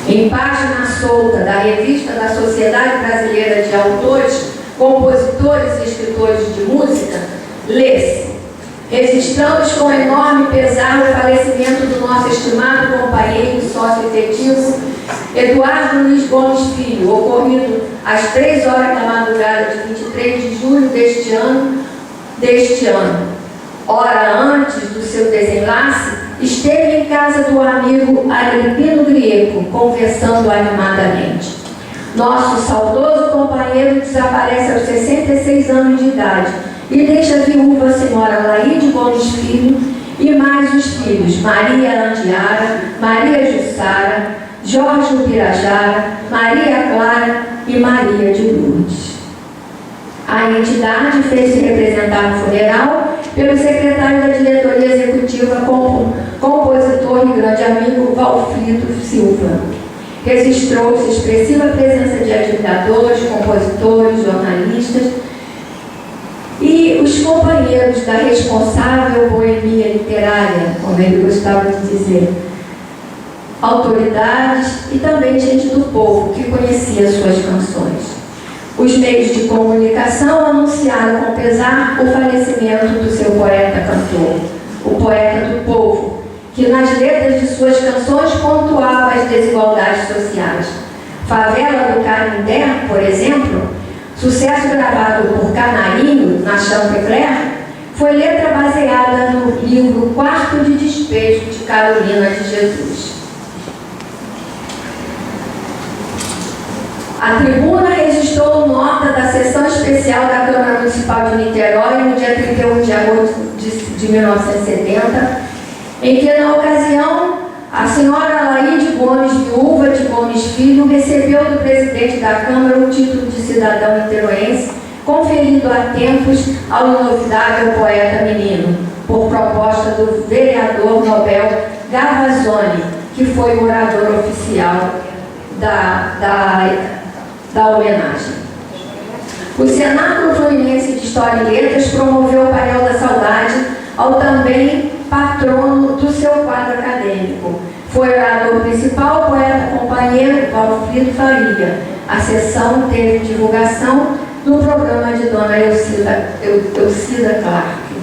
Em página solta da Revista da Sociedade Brasileira de Autores, Compositores e Escritores de Música, lê-se: registramos com enorme pesar o falecimento do nosso estimado companheiro e sócio efetivo, Eduardo Luiz Gomes Filho, ocorrido às 3 horas da madrugada de 23 de julho deste ano. Hora antes do seu desenlace, esteve em casa do amigo Agripino Grieco, conversando animadamente. Nosso saudoso companheiro desaparece aos 66 anos de idade e deixa viúva a senhora Laíde Gomes Filho e mais os filhos Maria Andiara, Maria Jussara, Jorge Ubirajara, Maria Clara e Maria de Lourdes. A entidade fez-se representar no funeral pelo secretário da diretoria executiva, compositor e grande amigo Valfrido Silva. Registrou-se expressiva presença de admiradores, compositores, jornalistas e os companheiros da responsável boemia literária, como ele gostava de dizer, autoridades e também gente do povo que conhecia suas canções. Os meios de comunicação anunciaram com pesar o falecimento do seu poeta-cantor, o poeta do povo, que nas letras de suas canções pontuava as desigualdades sociais. Favela do Canindé, por exemplo, sucesso gravado por Canarinho na Champecler, foi letra baseada no livro Quarto de Despejo de Carolina de Jesus. A tribuna registrou nota da sessão especial da Câmara Municipal de Niterói no dia 31 de agosto de 1970, em que, na ocasião, a senhora Laíde Gomes, viúva de Gomes Filho, recebeu do presidente da Câmara o título de cidadão niteroense, conferido há tempos ao inovidável poeta menino, por proposta do vereador Nobel Gavazzoni, que foi o orador oficial da homenagem. O Cenáculo Fluminense de História e Letras promoveu o Painel da Saudade ao também patrono do seu quadro acadêmico. Foi orador principal o poeta companheiro Valfrido Faria. A sessão teve divulgação no programa de Dona Elcida Clark.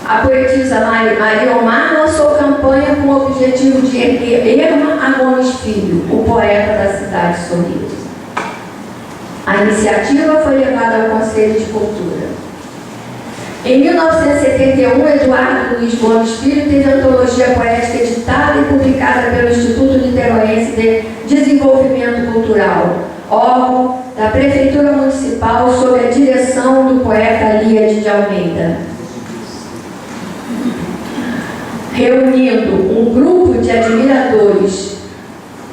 A poetisa Maria Omar lançou campanha com o objetivo de erguer Irma a Gomes Filho, o poeta da cidade Sorriso. A iniciativa foi levada ao Conselho de Cultura. Em 1971, Eduardo Luiz Gomes Filho teve a antologia poética editada e publicada pelo Instituto Niteroense de Desenvolvimento Cultural, órgão da Prefeitura Municipal sob a direção do poeta Líade de Almeida. Reunindo um grupo de admiradores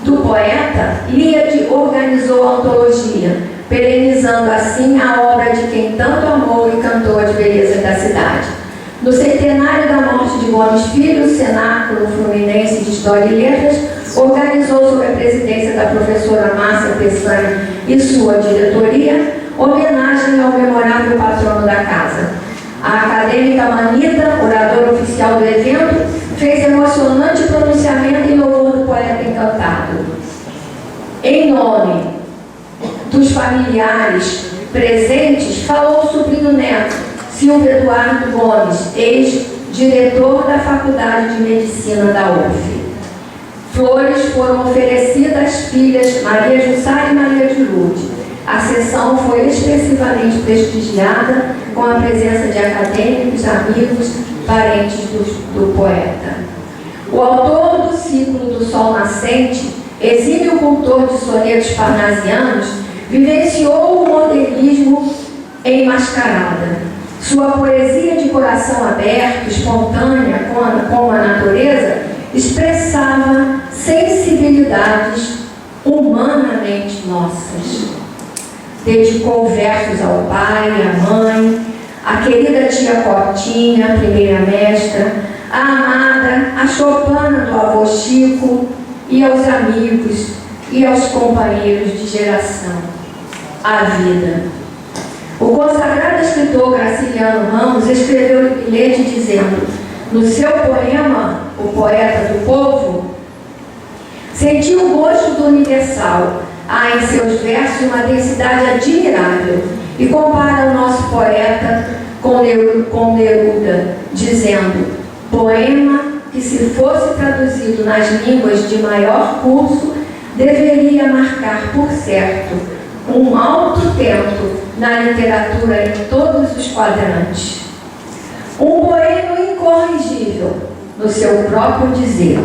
do poeta, Líade organizou a antologia, perenizando assim a obra de quem tanto amou e cantou as belezas da cidade. No centenário da morte de Gomes Filho, o Cenáculo Fluminense de História e Letras organizou, sob a presidência da professora Márcia Peçanha e sua diretoria, homenagem ao memorável patrono da casa. A acadêmica Manita, oradora oficial do evento, fez emocionante pronunciamento em louvor do poeta encantado. Em nome dos familiares presentes, falou o sobrinho neto, Silvio Eduardo Gomes, ex-diretor da Faculdade de Medicina da UF. Flores foram oferecidas às filhas Maria Jussara e Maria de Lourdes. A sessão foi expressivamente prestigiada com a presença de acadêmicos, amigos, parentes do poeta. O autor do ciclo do Sol Nascente, exímio cultor de sonetos parnasianos, vivenciou o modernismo em Mascarada. Sua poesia de coração aberto, espontânea como a natureza, expressava sensibilidades humanamente nossas. Dedicou versos ao pai, à mãe, à querida tia Cotinha, a primeira mestra, à amada, à chopana do avô Chico e aos amigos e aos companheiros de geração. A vida. O consagrado escritor Graciliano Ramos escreveu um bilhete dizendo: no seu poema, O Poeta do Povo, senti o gosto do universal. Há em seus versos uma densidade admirável, e compara o nosso poeta com Neruda, dizendo: poema que, se fosse traduzido nas línguas de maior curso, deveria marcar, por certo, um alto tempo na literatura em todos os quadrantes. Um poema incorrigível no seu próprio dizer.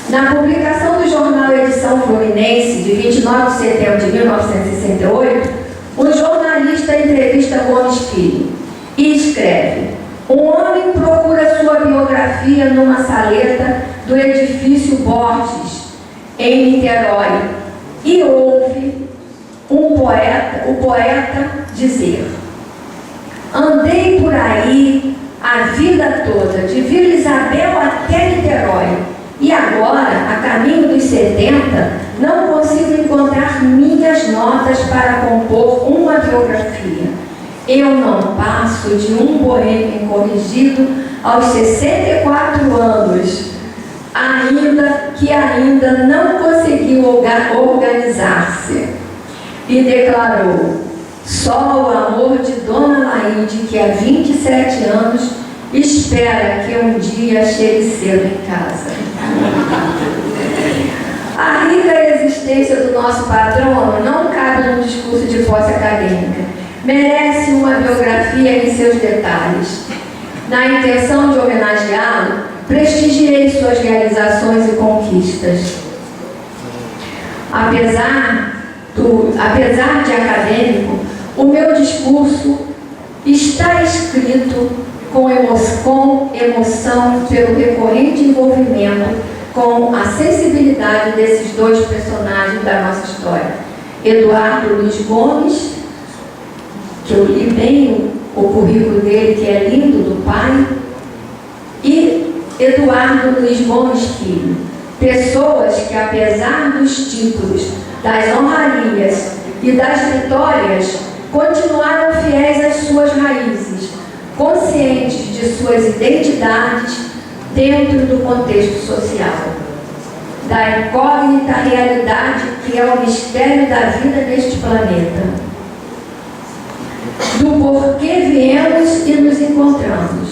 Na publicação do jornal Edição Fluminense, de 29 de setembro de 1968, um jornalista entrevista Gomes Filho e escreve: um homem procura sua biografia numa saleta do edifício Borges, em Niterói, e ouve o poeta dizer: andei por aí a vida toda, de Vila Isabel até Niterói, e agora, a caminho dos 70, não consigo encontrar minhas notas para compor uma biografia. Eu não passo de um boêmio incorrigido aos 64 anos, ainda não conseguiu organizar-se. E declarou: só o amor de Dona Laíde, que há 27 anos espera que um dia chegue cedo em casa. A rica existência do nosso patrono não cabe num discurso de posse acadêmica. Merece uma biografia em seus detalhes. Na intenção de homenageá-lo, prestigiei suas realizações e conquistas. Apesar de acadêmico, o meu discurso está escrito com emoção pelo recorrente envolvimento com a sensibilidade desses dois personagens da nossa história. Eduardo Luiz Gomes, que eu li bem o currículo dele, que é lindo, do pai, e Eduardo Luiz Gomes Filho. Pessoas que, apesar dos títulos, das honrarias e das vitórias, continuaram fiéis às suas raízes, conscientes de suas identidades dentro do contexto social, da incógnita realidade que é o mistério da vida neste planeta, do porquê viemos e nos encontramos,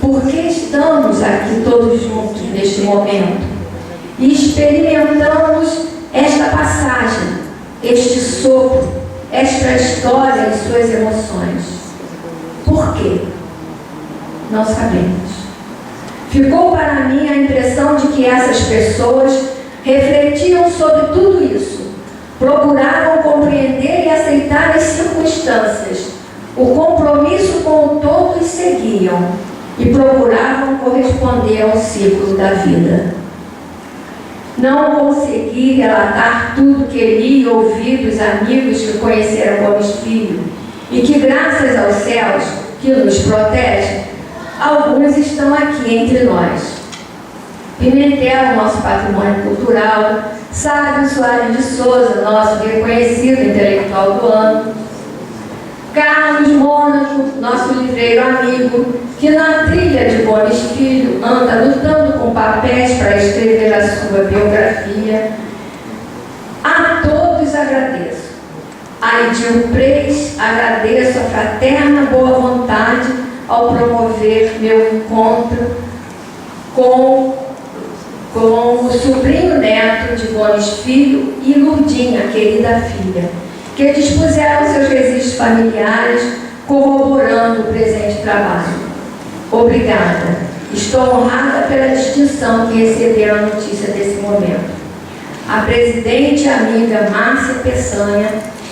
porque estamos aqui todos juntos neste momento e experimentamos esta passagem, este sopro, esta história e suas emoções. Por quê? Não sabemos. Ficou para mim a impressão de que essas pessoas refletiam sobre tudo isso, procuravam compreender e aceitar as circunstâncias, o compromisso com o todo e seguiam, e procuravam corresponder ao ciclo da vida. Não consegui relatar tudo que li e ouvi dos amigos que conheceram Gomes Filho, e que, graças aos céus que nos protegem, alguns estão aqui entre nós. Pimentel, nosso patrimônio cultural, Sávio Soares de Souza, nosso reconhecido intelectual do ano, Carlos Mônaco, nosso livreiro amigo, que na trilha de Gomes Filho anda lutando com papéis para escrever a sua biografia. A todos agradeço. A Edil Preis, agradeço a fraterna boa vontade ao promover meu encontro com o sobrinho neto de Gomes Filho e Lurdinha, querida filha, que dispuseram seus registros familiares corroborando o presente trabalho. Obrigada. Estou honrada pela distinção que receberam a notícia desse momento. A presidente e amiga Márcia Peçanha,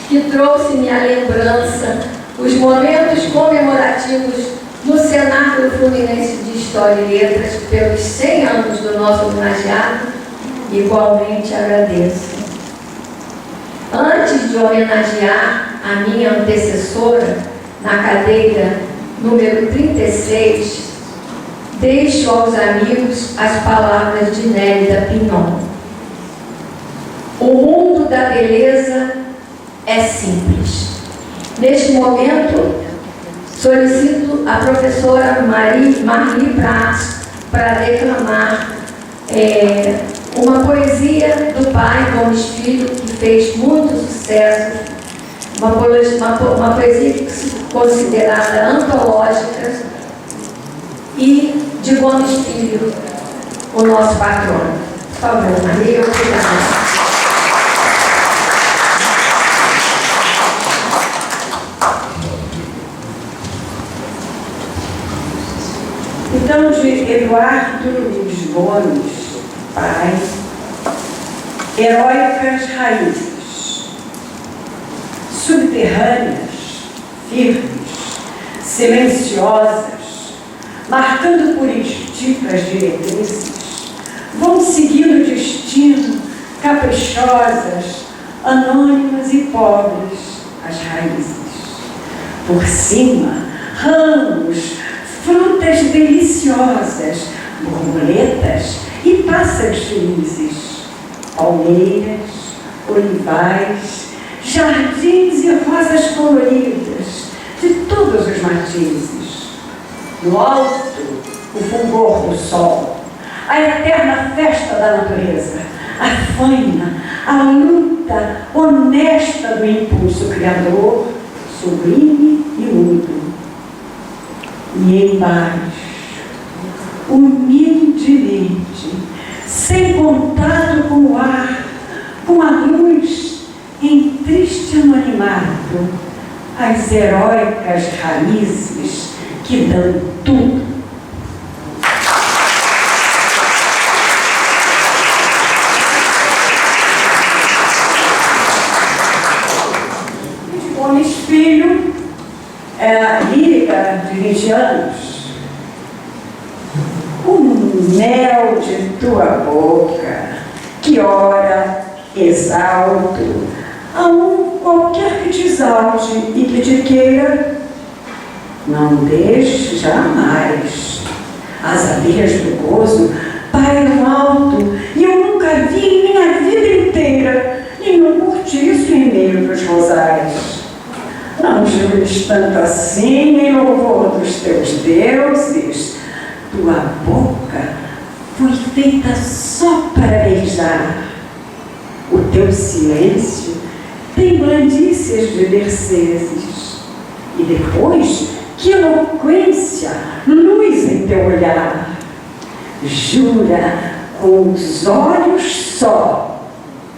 que trouxe-me à lembrança os momentos comemorativos no Cenáculo Fluminense de História e Letras pelos 100 anos do nosso homenageado, igualmente agradeço. Antes de homenagear a minha antecessora na cadeira número 36, deixo aos amigos as palavras de Nélida Pinon. O mundo da beleza é simples. Neste momento, solicito a professora Marli Prats para declamar uma poesia do pai Gomes Filho, que fez muito sucesso, uma poesia que se considerada antológica, e de Gomes Filho, o nosso patrono. Por favor, Marli, obrigada. Então, de Eduardo Luiz Gomes, pai, heróicas raízes, subterrâneas, firmes, silenciosas, marcando por esticas diretrizes, vão seguindo o destino, caprichosas, anônimas e pobres, as raízes. Por cima, ramos, frutas deliciosas, borboletas e pássaros felizes, palmeiras, olivais, jardins e rosas coloridas de todos os matizes. No alto, o fulgor do sol, a eterna festa da natureza, a faina, a luta honesta do impulso criador, sublime e mudo. E embaixo, humildemente, sem contato com o ar, com a luz, em triste anonimato, as heróicas raízes que dão tudo. Gomes Filho, lírica de 20 anos. O mel de tua boca, que ora exalto, a qualquer que te exalte e que te queira, não deixe jamais as abelhas do gozo pairam alto, e eu nunca vi em minha vida inteira nenhum cortiço em meio dos rosais. Não jures tanto assim em louvor dos teus deuses. Tua boca foi feita só para beijar. O teu silêncio tem blandícias de mercedes. E depois, que eloquência, luz em teu olhar. Jura com os olhos só,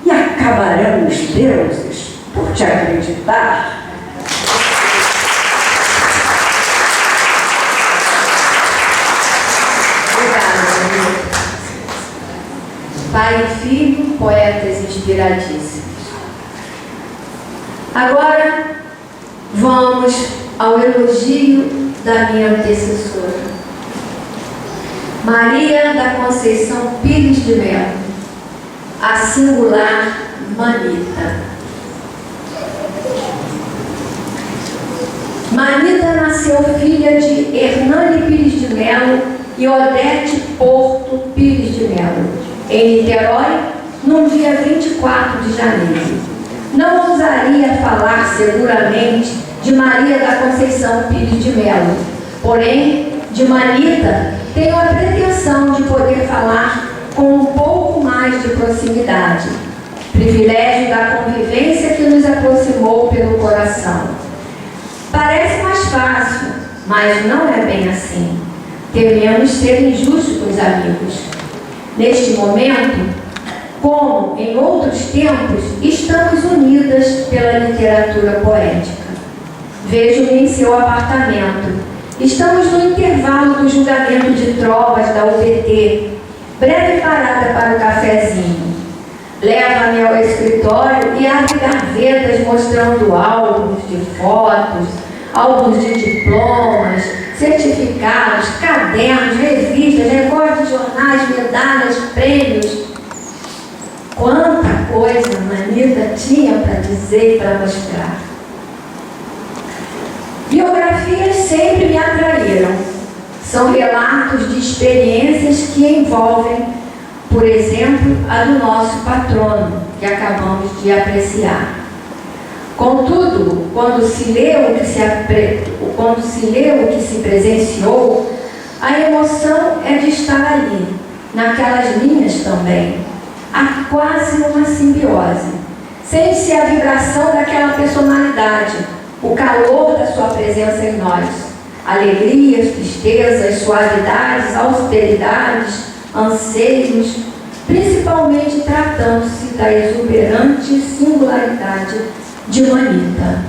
e acabarão os deuses por te acreditar. Pai e filho, poetas inspiradíssimos. Agora vamos ao elogio da minha antecessora, Maria da Conceição Pires de Melo, a singular Manita. Manita nasceu filha de Hernani Pires de Melo e Odete Porto Pires de Melo, em Niterói, no dia 24 de janeiro. Não ousaria falar seguramente de Maria da Conceição Pires de Melo, porém, de Manita, tenho a pretensão de poder falar com um pouco mais de proximidade, privilégio da convivência que nos aproximou pelo coração. Parece mais fácil, mas não é bem assim. Tememos ser injustos com os amigos. Neste momento, como em outros tempos, estamos unidas pela literatura poética. Vejo-me em seu apartamento. Estamos no intervalo do julgamento de trovas da UPT. Breve parada para o cafezinho. Leva-me ao escritório e abre gavetas mostrando álbuns de fotos, álbuns de diplomas, certificados, cadernos, revistas, recortes de jornais, medalhas, prêmios. Quanta coisa Manita tinha para dizer e para mostrar. Biografias sempre me atraíram. São relatos de experiências que envolvem, por exemplo, a do nosso patrono, que acabamos de apreciar. Contudo, quando se lê o que se presenciou, a emoção é de estar ali, naquelas linhas também. Há quase uma simbiose. Sente-se a vibração daquela personalidade, o calor da sua presença em nós. Alegrias, tristezas, suavidades, austeridades, anseios, principalmente tratando-se da exuberante singularidade de Manita,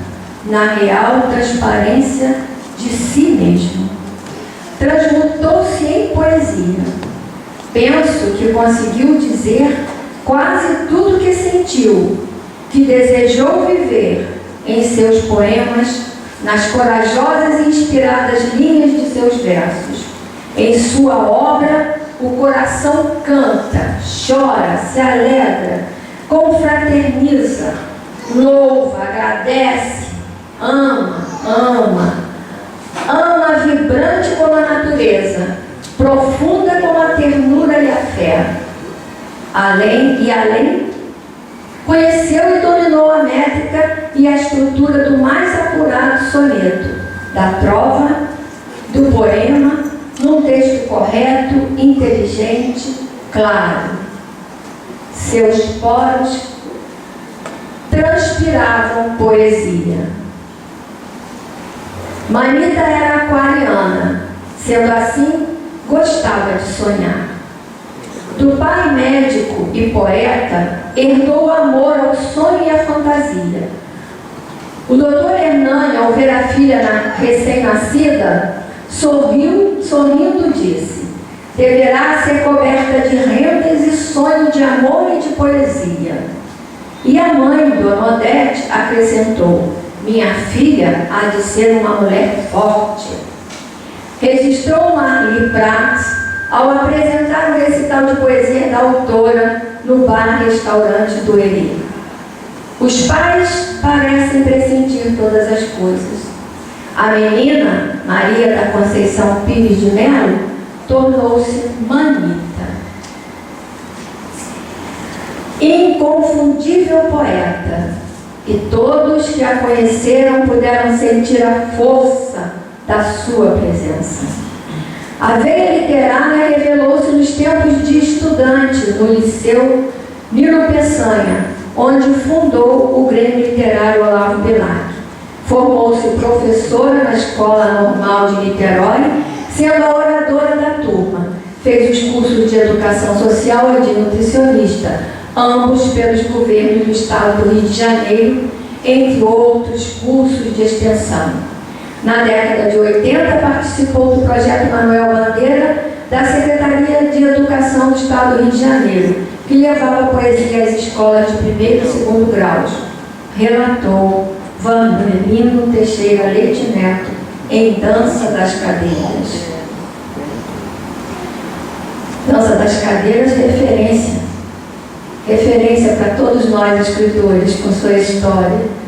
na real transparência de si mesmo. Transmutou-se em poesia. Penso que conseguiu dizer quase tudo que sentiu, que desejou viver em seus poemas, nas corajosas e inspiradas linhas de seus versos. Em sua obra, o coração canta, chora, se alegra, confraterniza, louva, agradece, ama vibrante como a natureza, profunda como a ternura e a fé. Além, conheceu e dominou a métrica e a estrutura do mais apurado soneto, da trova, do poema, num texto correto, inteligente, claro. Seus poros transpiravam poesia. Manita era aquariana, sendo assim, gostava de sonhar. Do pai médico e poeta, herdou o amor ao sonho e à fantasia. O doutor Hernani, ao ver a filha recém-nascida, sorrindo disse: deverá ser coberta de rendas e sonho de amor e de poesia. E a mãe, Dona Odete, acrescentou: minha filha há de ser uma mulher forte. Registrou Marli Prats ao apresentar o recital de poesia da autora no bar-restaurante do Eri. Os pais parecem pressentir todas as coisas. A menina, Maria da Conceição Pires de Melo, tornou-se Manita. Inconfundível poeta, e todos que a conheceram puderam sentir a força da sua presença. A veia literária revelou-se nos tempos de estudante no Liceu Nilo Peçanha, onde fundou o Grêmio Literário Olavo Bilac. Formou-se professora na Escola Normal de Niterói, sendo a oradora da turma. Fez os cursos de Educação Social e de Nutricionista, ambos pelos governos do Estado do Rio de Janeiro, entre outros cursos de extensão. Na década de 80, participou do projeto Manuel Bandeira da Secretaria de Educação do Estado do Rio de Janeiro, que levava poesia às escolas de primeiro e segundo graus. Relatou Vandelino Teixeira Leite Neto em Dança das Cadeiras. Dança das Cadeiras, referência para todos nós escritores com sua história.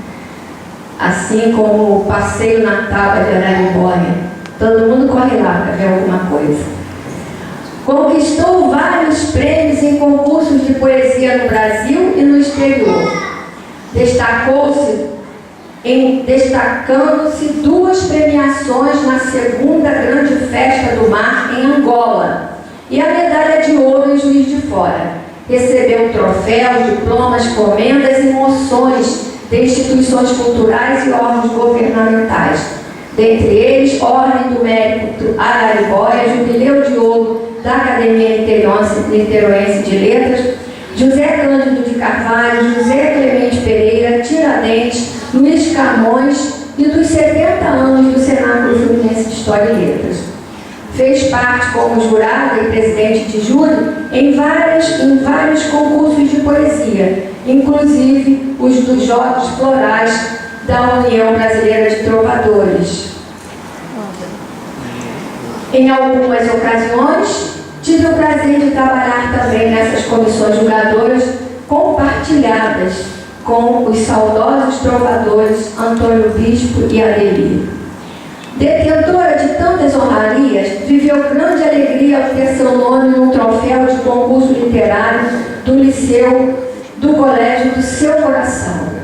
Assim como o Passeio na Tábua de Araribóia, todo mundo corre lá para ver alguma coisa. Conquistou vários prêmios em concursos de poesia no Brasil e no exterior. Destacando-se 2 premiações na segunda Grande Festa do Mar em Angola e a medalha de ouro em Juiz de Fora. Recebeu troféus, diplomas, comendas e moções de instituições culturais e órgãos governamentais, dentre eles Ordem do Mérito Araribóia, Jubileu de Ouro da Academia Niteroense de Letras, José Cândido de Carvalho, José Clemente Pereira, Tiradentes, Luiz Camões e dos 70 anos do Cenáculo Fluminense de História e Letras. Fez parte como jurada e presidente de júri em vários concursos de poesia, inclusive os dos Jogos Florais da União Brasileira de Trovadores. Em algumas ocasiões, tive o prazer de trabalhar também nessas comissões julgadoras compartilhadas com os saudosos trovadores Antônio Bispo e Adelir. Detentora de tantas honrarias, viveu grande alegria ao ter seu nome num troféu de concurso literário do Liceu do Colégio do Seu Coração.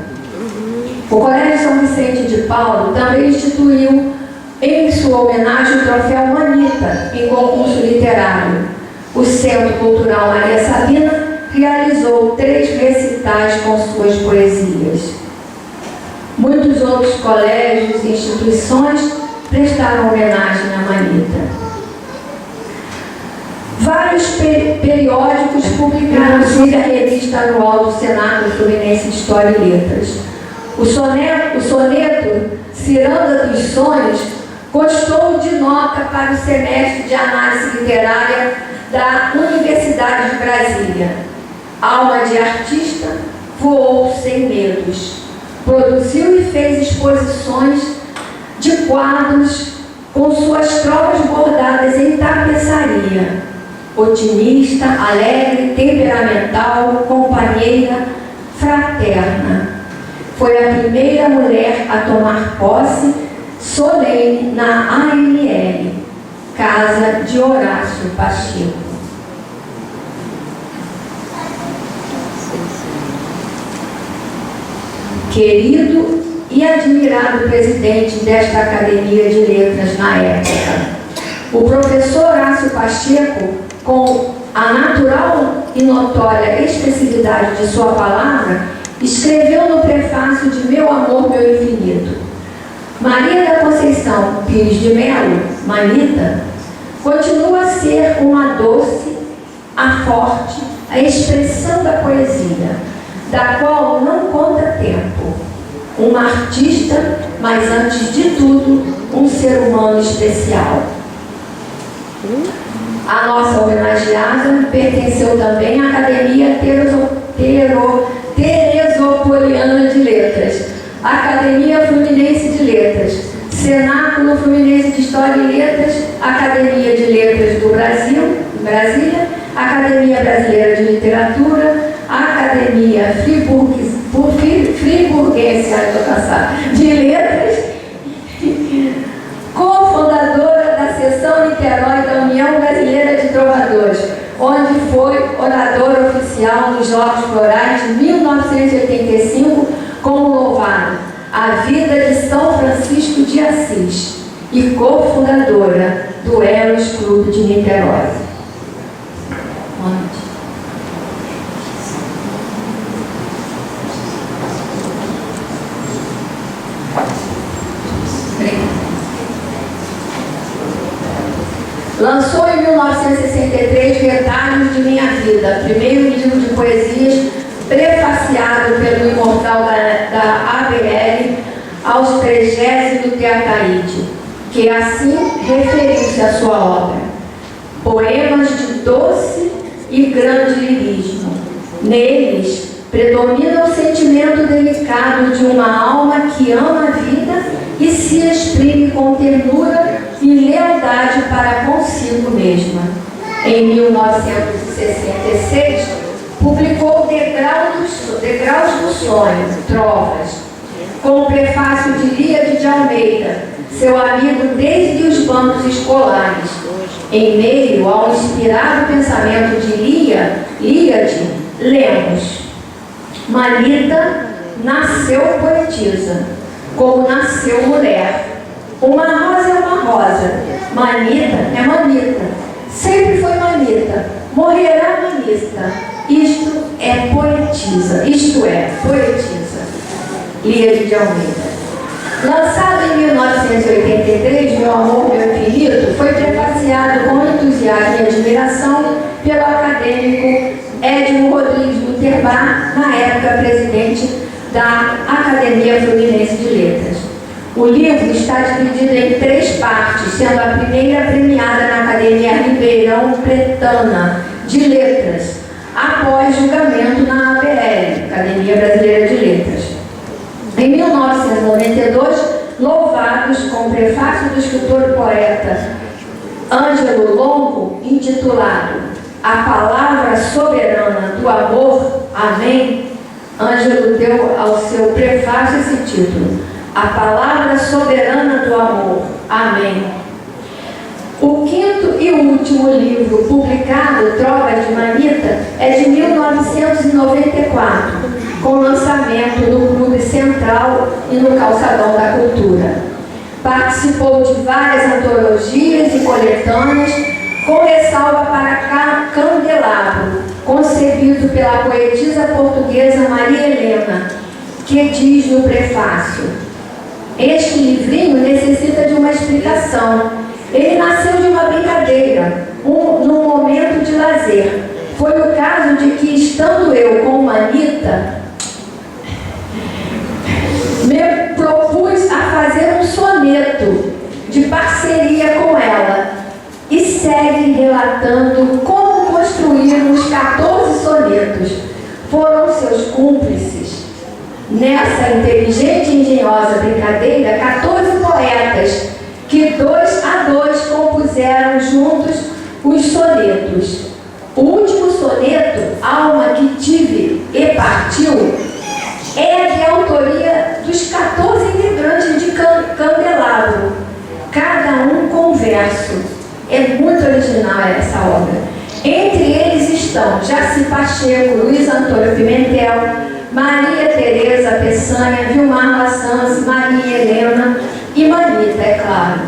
O Colégio São Vicente de Paulo também instituiu em sua homenagem o troféu Manita em concurso literário. O Centro Cultural Maria Sabina realizou 3 recitais com suas poesias. Muitos outros colégios e instituições prestaram homenagem à Manita. Vários periódicos publicaram, inclusive a revista anual do Cenáculo Fluminense de História e Letras. O soneto Ciranda dos Sonhos constou de nota para o semestre de análise literária da Universidade de Brasília. Alma de artista, voou sem medos. Produziu e fez exposições de quadros com suas trovas bordadas em tapeçaria. Otimista, alegre, temperamental, companheira, paterna. Foi a primeira mulher a tomar posse solene na AML, Casa de Horácio Pacheco. Querido e admirado presidente desta Academia de Letras na época, o professor Horácio Pacheco, com a natural e notória expressividade de sua palavra, escreveu no prefácio de Meu Amor, Meu Infinito: Maria da Conceição Pires de Melo, Manita, continua a ser uma doce, a forte, a expressão da poesia, da qual não conta tempo. Uma artista, mas antes de tudo, um ser humano especial. A nossa homenageada pertenceu também à Academia Teresopoliana de Letras, Academia Fluminense de Letras, Cenáculo Fluminense de História e Letras, Academia de Letras do Brasil, Brasília, Academia Brasileira de Literatura, Academia Friburguense de Letras, cofundadora da Seção Niterói da União Brasileira de Trovadores, onde foi oradora oficial nos Jogos Florais de 1985, como louvado A Vida de São Francisco de Assis, e cofundadora do Eros Clube de Niterói. Lançou em 1963 Retalhos de Minha Vida, primeiro livro de poesias prefaciado pelo imortal da ABL aos Pregés do Teataíde, que assim referiu-se à sua obra: poemas de doce e grande lirismo. Neles predomina o sentimento delicado de uma alma que ama a vida e se exprime com ternura e lealdade para consigo mesma. Em 1966, publicou Degraus do Sonho, Trovas, com o prefácio de Líade de Almeida, seu amigo desde os bancos escolares. Em meio ao inspirado pensamento de Líade, lemos: Manita nasceu poetisa, como nasceu mulher. Uma rosa é uma rosa, manita é manita, sempre foi manita, morrerá manista. Isto é poetisa. Líade de Almeida. Lançado em 1983, Meu Amor, Meu Infinito foi prefaciado com entusiasmo e admiração pelo acadêmico Edmo Rodrigues Luterbar, na época presidente da Academia Fluminense de Letras. O livro está dividido em 3 partes, sendo a primeira premiada na Academia Ribeirão Pretana de Letras, após julgamento na ABL, Academia Brasileira de Letras. Em 1992, louvados com o prefácio do escritor e poeta Ângelo Longo, intitulado A Palavra Soberana do Amor, Amém. Ângelo deu ao seu prefácio esse título: A Palavra Soberana do Amor, Amém. O quinto e último livro publicado, Trovas de Manita, é de 1994, com lançamento no Clube Central e no Calçadão da Cultura. Participou de várias antologias e coletâneas, com ressalva para Candelabro, concebido pela poetisa portuguesa Maria Helena, que diz no prefácio: este livrinho necessita de uma explicação. Ele nasceu de uma brincadeira, num momento de lazer. Foi o caso de que, estando eu com Manita, me propus a fazer um soneto de parceria com ela, e segue relatando como construímos 14 sonetos. Foram seus cúmplices nessa inteligente e engenhosa brincadeira 14 poetas, que 2 a 2 compuseram juntos os sonetos. O último soneto, Alma que Tive e Partiu, dos 14 integrantes de Candelabro, cada um com verso. É muito original essa obra. Entre eles estão Jaci Pacheco, Luiz Antônio Pimentel, Maria Tereza Peçanha, Vilmar Massans, Maria Helena e Manita, é claro.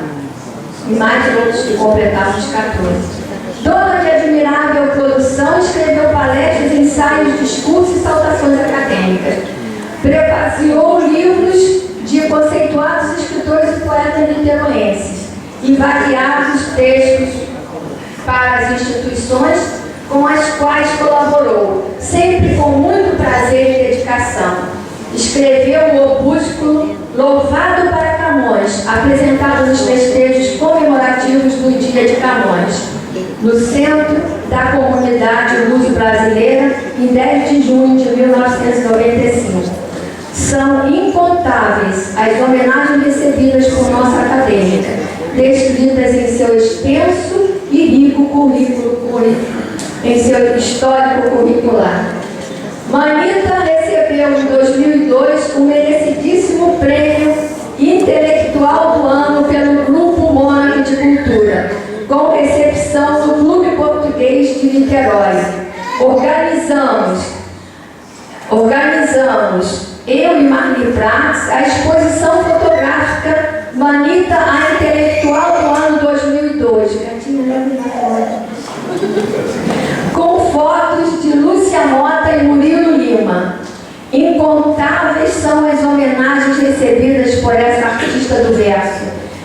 E mais outros que completavam os 14. Dona de admirável produção, escreveu palestras, ensaios, discursos e saudações acadêmicas. Prefaciou livros de conceituados escritores e poetas niteroenses e variados textos para as instituições com as quais colaborou, sempre com muito prazer e dedicação. Escreveu o opúsculo Louvado para Camões, apresentado nos festejos comemorativos do Dia de Camões, no centro da comunidade luso-brasileira, em 10 de junho de 1995. São incontáveis as homenagens recebidas por nossa acadêmica, descritas em seu extenso e rico currículo, em seu histórico curricular. Manita recebeu em 2002 o merecidíssimo prêmio intelectual do ano pelo Grupo Mônaco de Cultura, com recepção no Clube Português de Niterói. Organizamos, eu e Marli Prats, a exposição fotográfica Manita, a Intelectual do ano 2002, com fotos de Lúcia Mota e Murilo Lima. Incontáveis são as homenagens recebidas por essa artista do verso.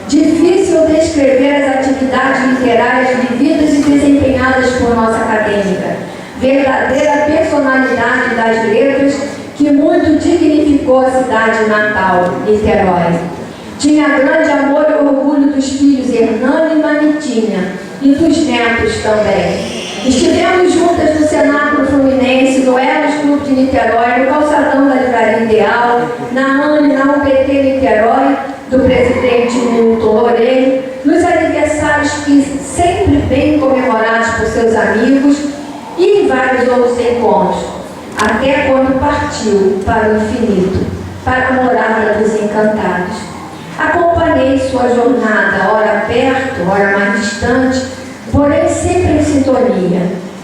Difícil descrever as atividades literárias vividas e desempenhadas por nossa acadêmica. Verdadeira personalidade das letras que muito dignificou a cidade natal, Niterói. Tinha grande amor e orgulho dos filhos Hernani e Manitinha, e dos netos também. Estivemos juntas no Cenáculo Fluminense, no Eros Clube de Niterói, no calçadão da Livraria Ideal, na ANE, na UPT Niterói, do presidente Milton Loureiro, nos aniversários que sempre bem comemorados por seus amigos e em vários outros encontros, até quando partiu para o infinito, para a morada dos encantados. Acompanhei sua jornada, ora perto, ora mais distante, porém sempre em sintonia.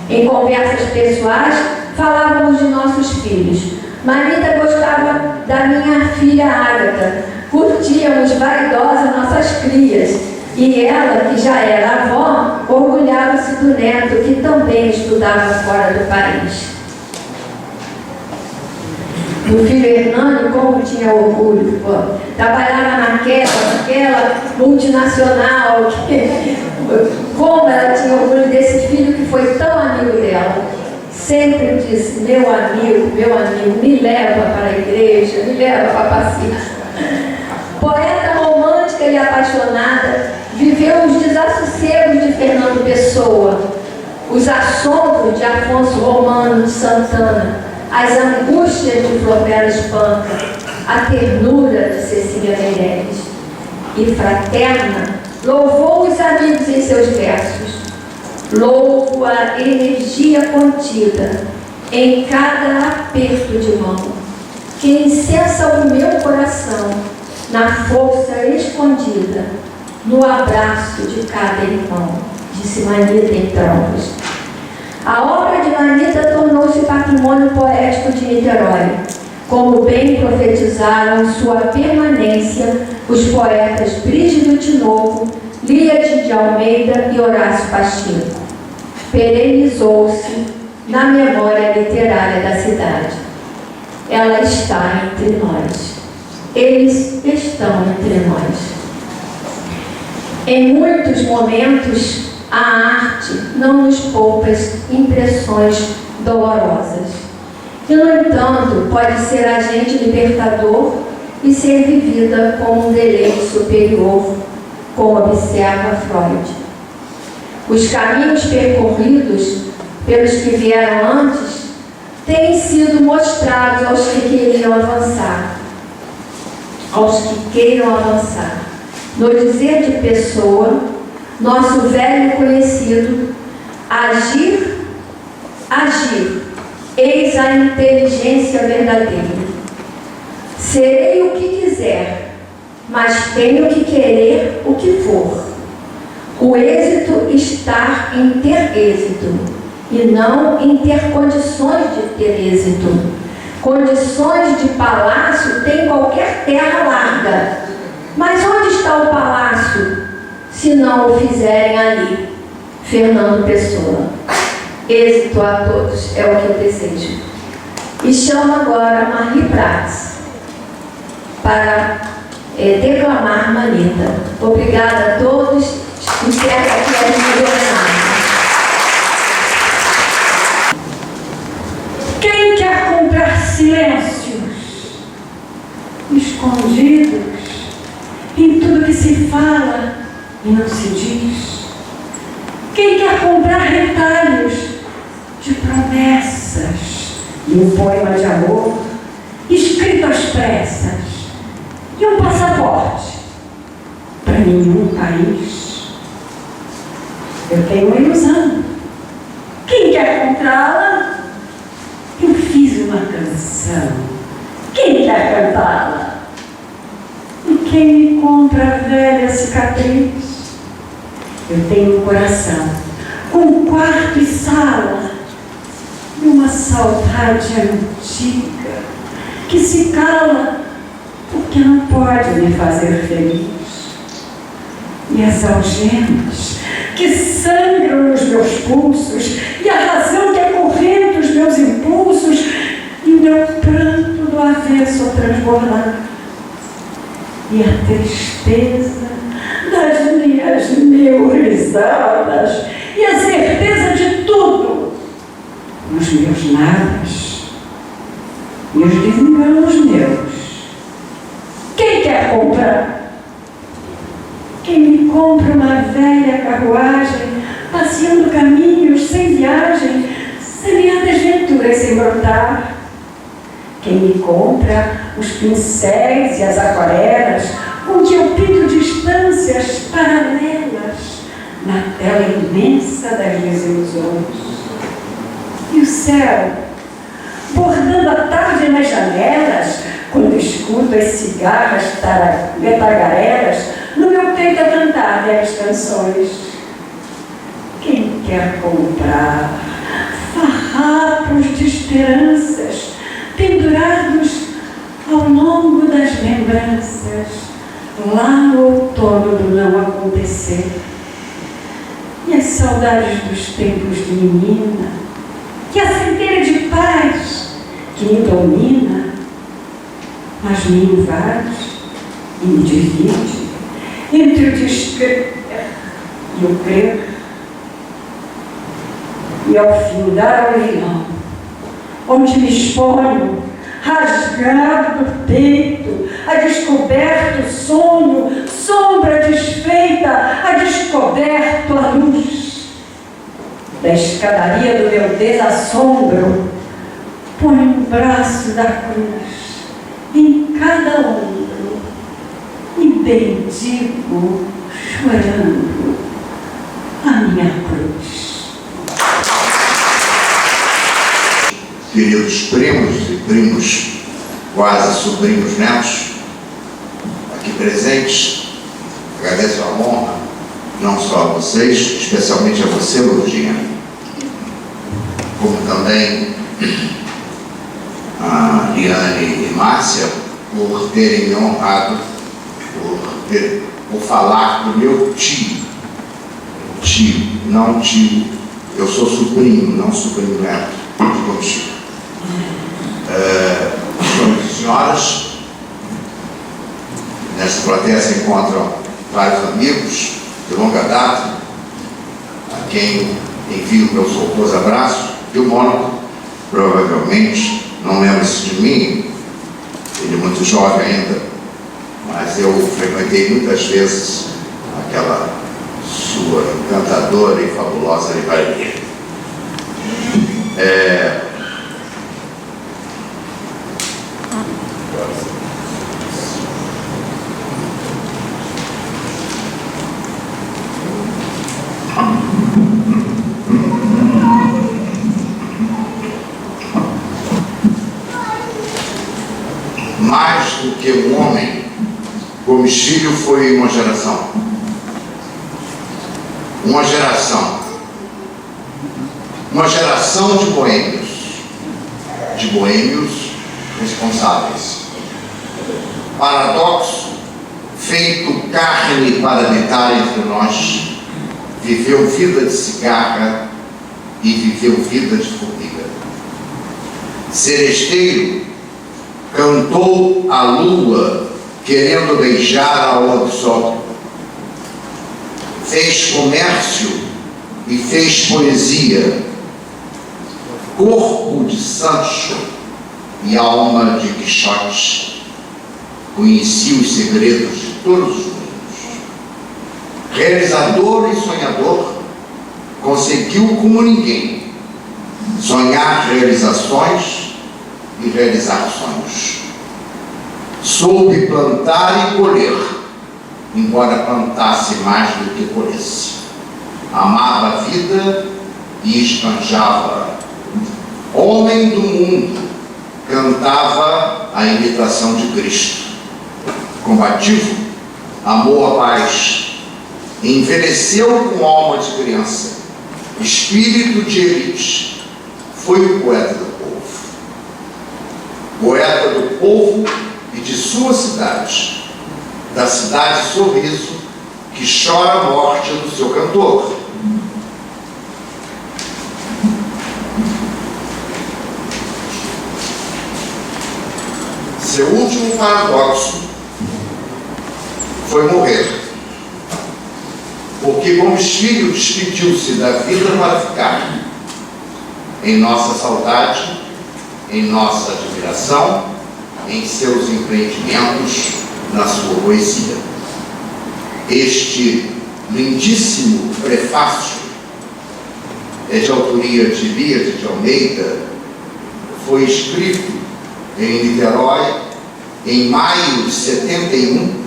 Em conversas pessoais, falávamos de nossos filhos. Manita gostava da minha filha Ágata, curtíamos vaidosas nossas crias, e ela, que já era avó, orgulhava-se do neto, que também estudava fora do país. Do filho Hernani, como tinha orgulho, trabalhava naquela multinacional, como ela tinha orgulho desse filho que foi tão amigo dela. Sempre disse, meu amigo, me leva para a igreja, me leva para a pacífica. Poeta romântica e apaixonada, viveu os desassossegos de Fernando Pessoa, os assombros de Afonso Romano de Santana, as angústias de Flopera Espanca, a ternura de Cecília Meirelles. E fraterna, louvou os amigos em seus versos. Louvo a energia contida em cada aperto de mão, que incensa o meu coração na força escondida, no abraço de cada irmão, disse Manita em Troncos. A obra de Manita tornou-se patrimônio poético de Niterói, como bem profetizaram em sua permanência os poetas Brígido Tinoco, Líade de Almeida e Horácio Pacheco. Perenizou-se na memória literária da cidade. Ela está entre nós. Eles estão entre nós. Em muitos momentos, a arte não nos poupa impressões dolorosas. E, no entanto, pode ser agente libertador e ser vivida como um deleite superior, como observa Freud. Os caminhos percorridos pelos que vieram antes têm sido mostrados aos que queriam avançar, aos que queiram avançar. No dizer de Pessoa, nosso velho conhecido, agir, eis a inteligência verdadeira. Serei o que quiser, mas tenho que querer o que for. O êxito está em ter êxito, e não em ter condições de ter êxito. Condições de palácio tem qualquer terra larga. Mas onde está o palácio, se não o fizerem ali? Fernando Pessoa. Êxito a todos é o que eu desejo. E chamo agora Marli Prats para declamar Manita. Obrigada a todos. Encerro aqui a minha homenagem. Quem quer comprar silêncios escondidos em tudo que se fala e não se diz? Quem quer comprar retalhos de promessas e um poema de amor escrito às pressas e um passaporte para nenhum país? Eu tenho uma ilusão. Quem quer comprá-la? Eu fiz uma canção. Quem quer cantá-la? E quem me compra a velha cicatriz? Eu tenho um coração, um quarto e sala, e uma saudade antiga que se cala porque não pode me fazer feliz. E as algemas que sangram nos meus pulsos, e a razão que acorrenta os meus impulsos, e o meu pranto do avesso a transbordar, e a tristeza das minhas neurizadas, e a certeza de tudo nos meus nadas, e os desenganos meus. Quem quer comprar? Quem me compra uma velha carruagem, passeando caminhos sem viagem, semeando desventuras sem brotar? Quem me compra os pincéis e as aquarelas, com que eu pinto distâncias paralelas na tela imensa das desilusões? E o céu, bordando a tarde nas janelas, quando escuto as cigarras tagarelas no meu peito a cantar velhas canções. Quem quer comprar farrapos de esperanças pendurados ao longo das lembranças, lá no outono do não acontecer? E as saudades dos tempos de menina, que a centelha de paz que me domina, mas me invade e me divide entre o descrer e o crer, e ao findar ao leilão, onde me exponho, rasgado do peito, a descoberto o sonho, sombra desfeita, a descoberto a luz da escadaria do meu desassombro, ponho um braço da cruz em cada ombro e bendigo, chorando, a minha cruz. Queridos primos e primos, quase sobrinhos netos, aqui presentes, agradeço a honra, não só a vocês, especialmente a você, Lourdinha, como também a Liane e Márcia, por terem me honrado, por falar do meu tio, não tio, eu sou sobrinho, não sobrinho neto, como tio. Senhores e senhoras, nesta plateia se encontram vários amigos de longa data, a quem envio meu soltoso abraço, e o Mônaco, provavelmente, não lembra-se de mim, ele é muito jovem ainda, mas eu frequentei muitas vezes aquela sua encantadora e fabulosa livraria. Mais do Gomes Filho foi uma geração. Uma geração de boêmios responsáveis. Paradoxo, feito carne para habitar entre nós, viveu vida de cigarra e viveu vida de formiga. Seresteiro, cantou a lua querendo beijar a lua do sol. Fez comércio e fez poesia. Corpo de Sancho e alma de Quixote. Conhecia os segredos de todos os mundos. Realizador e sonhador, conseguiu como ninguém sonhar realizações e realizar sonhos. Soube plantar e colher, embora plantasse mais do que colhesse. Amava a vida e esbanjava. Homem do mundo, cantava a imitação de Cristo. Combativo, amou a paz, envelheceu com alma de criança, espírito de elite, foi o poeta do povo. Poeta do povo e de sua cidade, da cidade sorriso, que chora a morte do seu cantor. Seu último paradoxo foi morrer, porque Gomes Filho despediu-se da vida para ficar em nossa saudade, em nossa admiração, em seus empreendimentos, na sua poesia. Este lindíssimo prefácio é de autoria de Elias de Almeida, foi escrito em Niterói em maio de 71,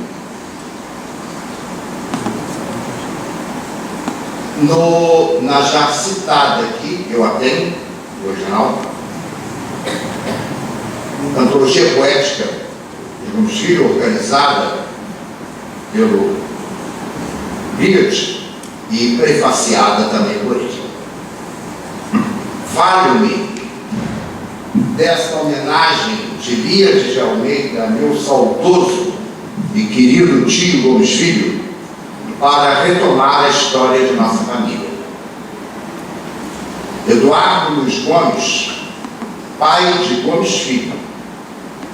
na já citada aqui, eu a tenho, o original, Antologia Poética de Gomes Filho, organizada pelo Riad e prefaciada também por ele. Valho-me desta homenagem de Elias de Almeida, meu saudoso e querido tio Gomes Filho, para retomar a história de nossa família. Eduardo Luiz Gomes, pai de Gomes Filho,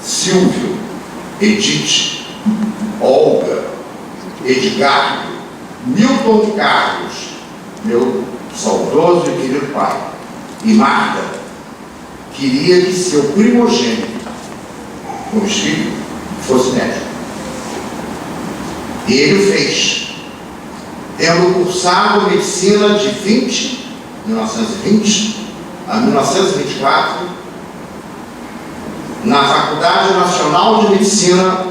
Silvio, Edith, Olga, Edgardo, Milton Carlos, meu saudoso e querido pai, e Marta, queria que seu primogênito, Gomes Filho, fosse médico. E ele o fez, tendo cursado medicina de 1920 a 1924, na Faculdade Nacional de Medicina,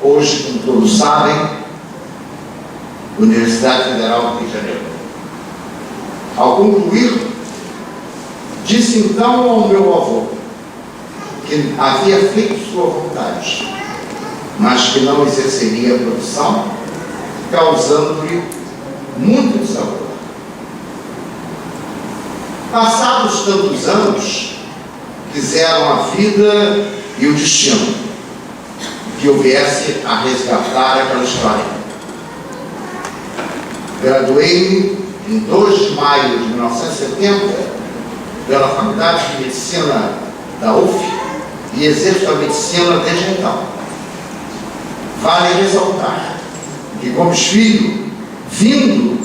hoje, como todos sabem, Universidade Federal do Rio de Janeiro. Ao concluir, disse então ao meu avô que havia feito sua vontade, mas que não exerceria a profissão, causando-lhe muito desaforo. Passados tantos anos, quiseram a vida e o destino que eu viesse a resgatar aquela história. Graduei-me em 2 de maio de 1970 pela Faculdade de Medicina da UF e exerço a medicina desde então. Vale ressaltar que Gomes Filho, vindo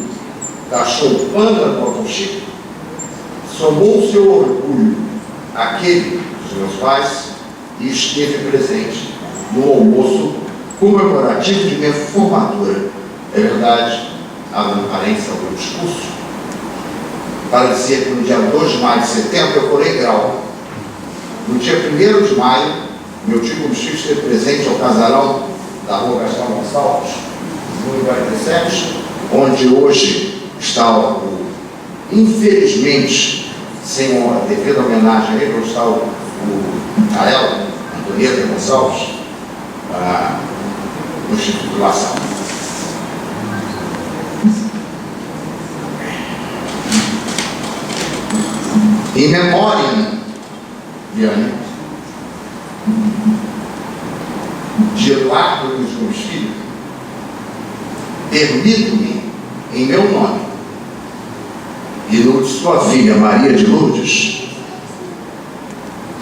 da choupana do Alto Chico, somou seu orgulho àquele dos meus pais e esteve presente no almoço comemorativo de minha formatura. É verdade, abre um parênteses ao meu discurso, para dizer que no dia 2 de maio de 70 eu colei grau. No dia 1º de maio, meu tio Gomes Filho esteve presente ao casarão da rua Gastão Gonçalves, número 47, onde hoje está o, infelizmente, sem uma devida homenagem a ele, onde está o Cael, Antonieta Gonçalves, no Instituto La Salle. Em memória, Viane, de Eduardo Luiz Gomes Filho, permito-me, em meu nome, e no de sua filha Maria de Lourdes,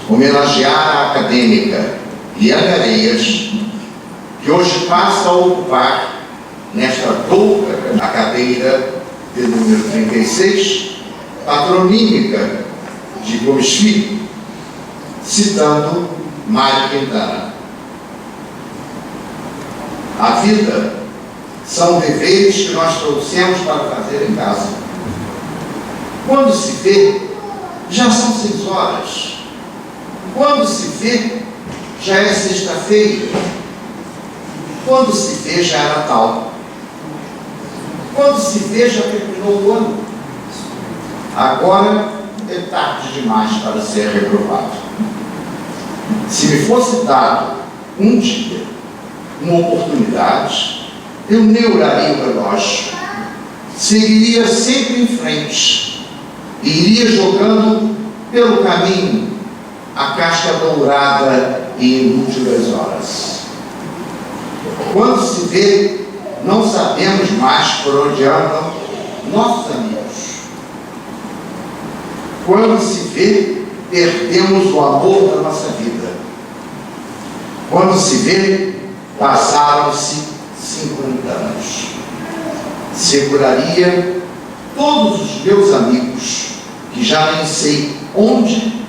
homenagear a acadêmica Liane Areias, que hoje passa a ocupar, nesta douta, a cadeira de número 36, patronímica de Gomes Filho, citando Mário Quintana. A vida são deveres que nós trouxemos para fazer em casa. Quando se vê, já são 6 horas. Quando se vê, já é sexta-feira. Quando se vê, já é Natal. Quando se vê, já terminou o ano. Agora é tarde demais para ser reprovado. Se me fosse dado um dia, uma oportunidade, eu neuraria o relógio, seguiria sempre em frente e iria jogando pelo caminho a casca dourada e inúteis horas. Quando se vê, não sabemos mais por onde andam nossos amigos. Quando se vê, perdemos o amor da nossa vida. Quando se vê, passaram-se 50 anos. Seguraria todos os meus amigos, que já nem sei onde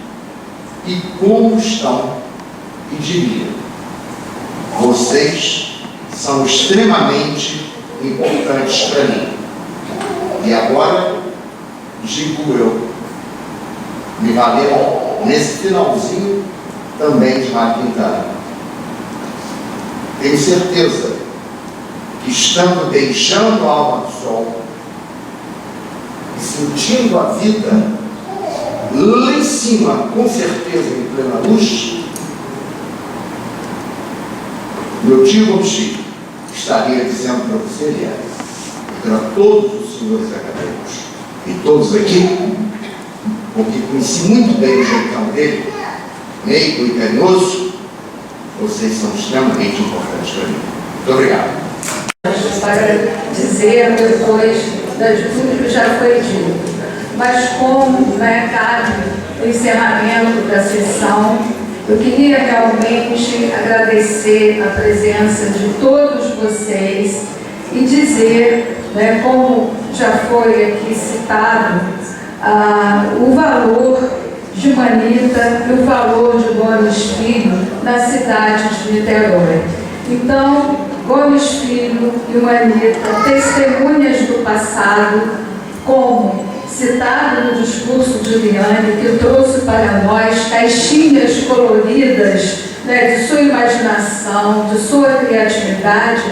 e como estão, e diria: vocês são extremamente importantes para mim. E agora, digo eu, me valeram nesse finalzinho também de Mário Quintana. Tenho certeza que, estando deixando a alma do sol e sentindo a vida lá em cima, com certeza em plena luz, meu tio Gomes Filho estaria dizendo para você, Liane, e para todos os senhores acadêmicos e todos aqui, porque conheci muito bem o jeitão dele, meigo e carinhoso, vocês são extremamente importantes para mim. Muito obrigado. Para dizer depois de tudo que já foi dito. Mas como cabe o encerramento da sessão, eu queria realmente agradecer a presença de todos vocês e dizer, como já foi aqui citado, o valor de Manita e o valor de Gomes Filho na cidade de Niterói. Então, Gomes Filho e Manita, testemunhas do passado, como citado no discurso de Liane, que trouxe para nós caixinhas coloridas de sua imaginação, de sua criatividade.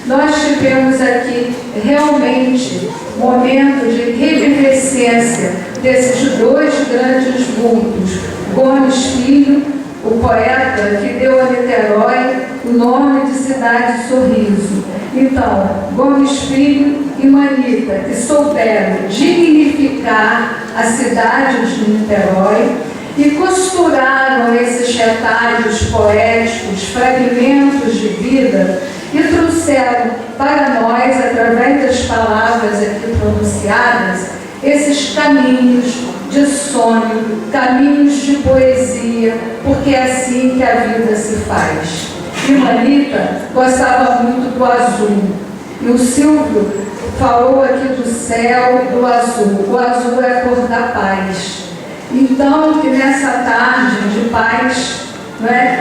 Nós tivemos aqui realmente momento de revivescência desses 2 grandes vultos, Gomes Filho, o poeta que deu a Niterói o nome de Cidade Sorriso. Então, Gomes Filho e Manita, que souberam dignificar a cidade de Niterói e costuraram esses retalhos poéticos, fragmentos de vida, e trouxeram para nós, através das palavras aqui pronunciadas, esses caminhos de sonho, caminhos de poesia, porque é assim que a vida se faz. E Manita gostava muito do azul, e o Silvio falou aqui do céu e do azul. O azul é a cor da paz. Então, que nessa tarde de paz,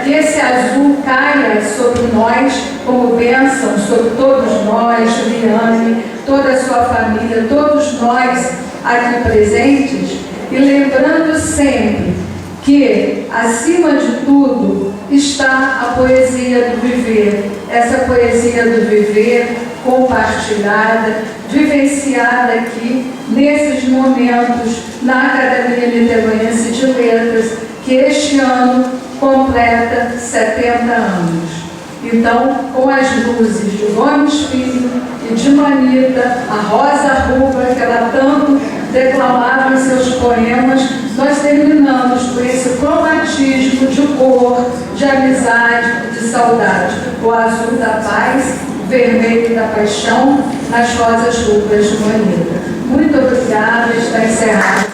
que esse azul caia sobre nós como bênção, sobre todos nós, Liane, toda a sua família, todos nós aqui presentes, e lembrando sempre que, acima de tudo, está a poesia do viver, essa poesia do viver compartilhada, vivenciada aqui, nesses momentos, na Academia Niteroense de Letras, que este ano completa 70 anos. Então, com as luzes de Gomes Filho e de Manita, a rosa rubra que ela tanto declamava em seus poemas, nós terminamos com esse cromatismo de cor, de amizade, de saudade. O azul da paz, o vermelho da paixão, nas rosas rubras de Manita. Muito obrigada, está encerrado.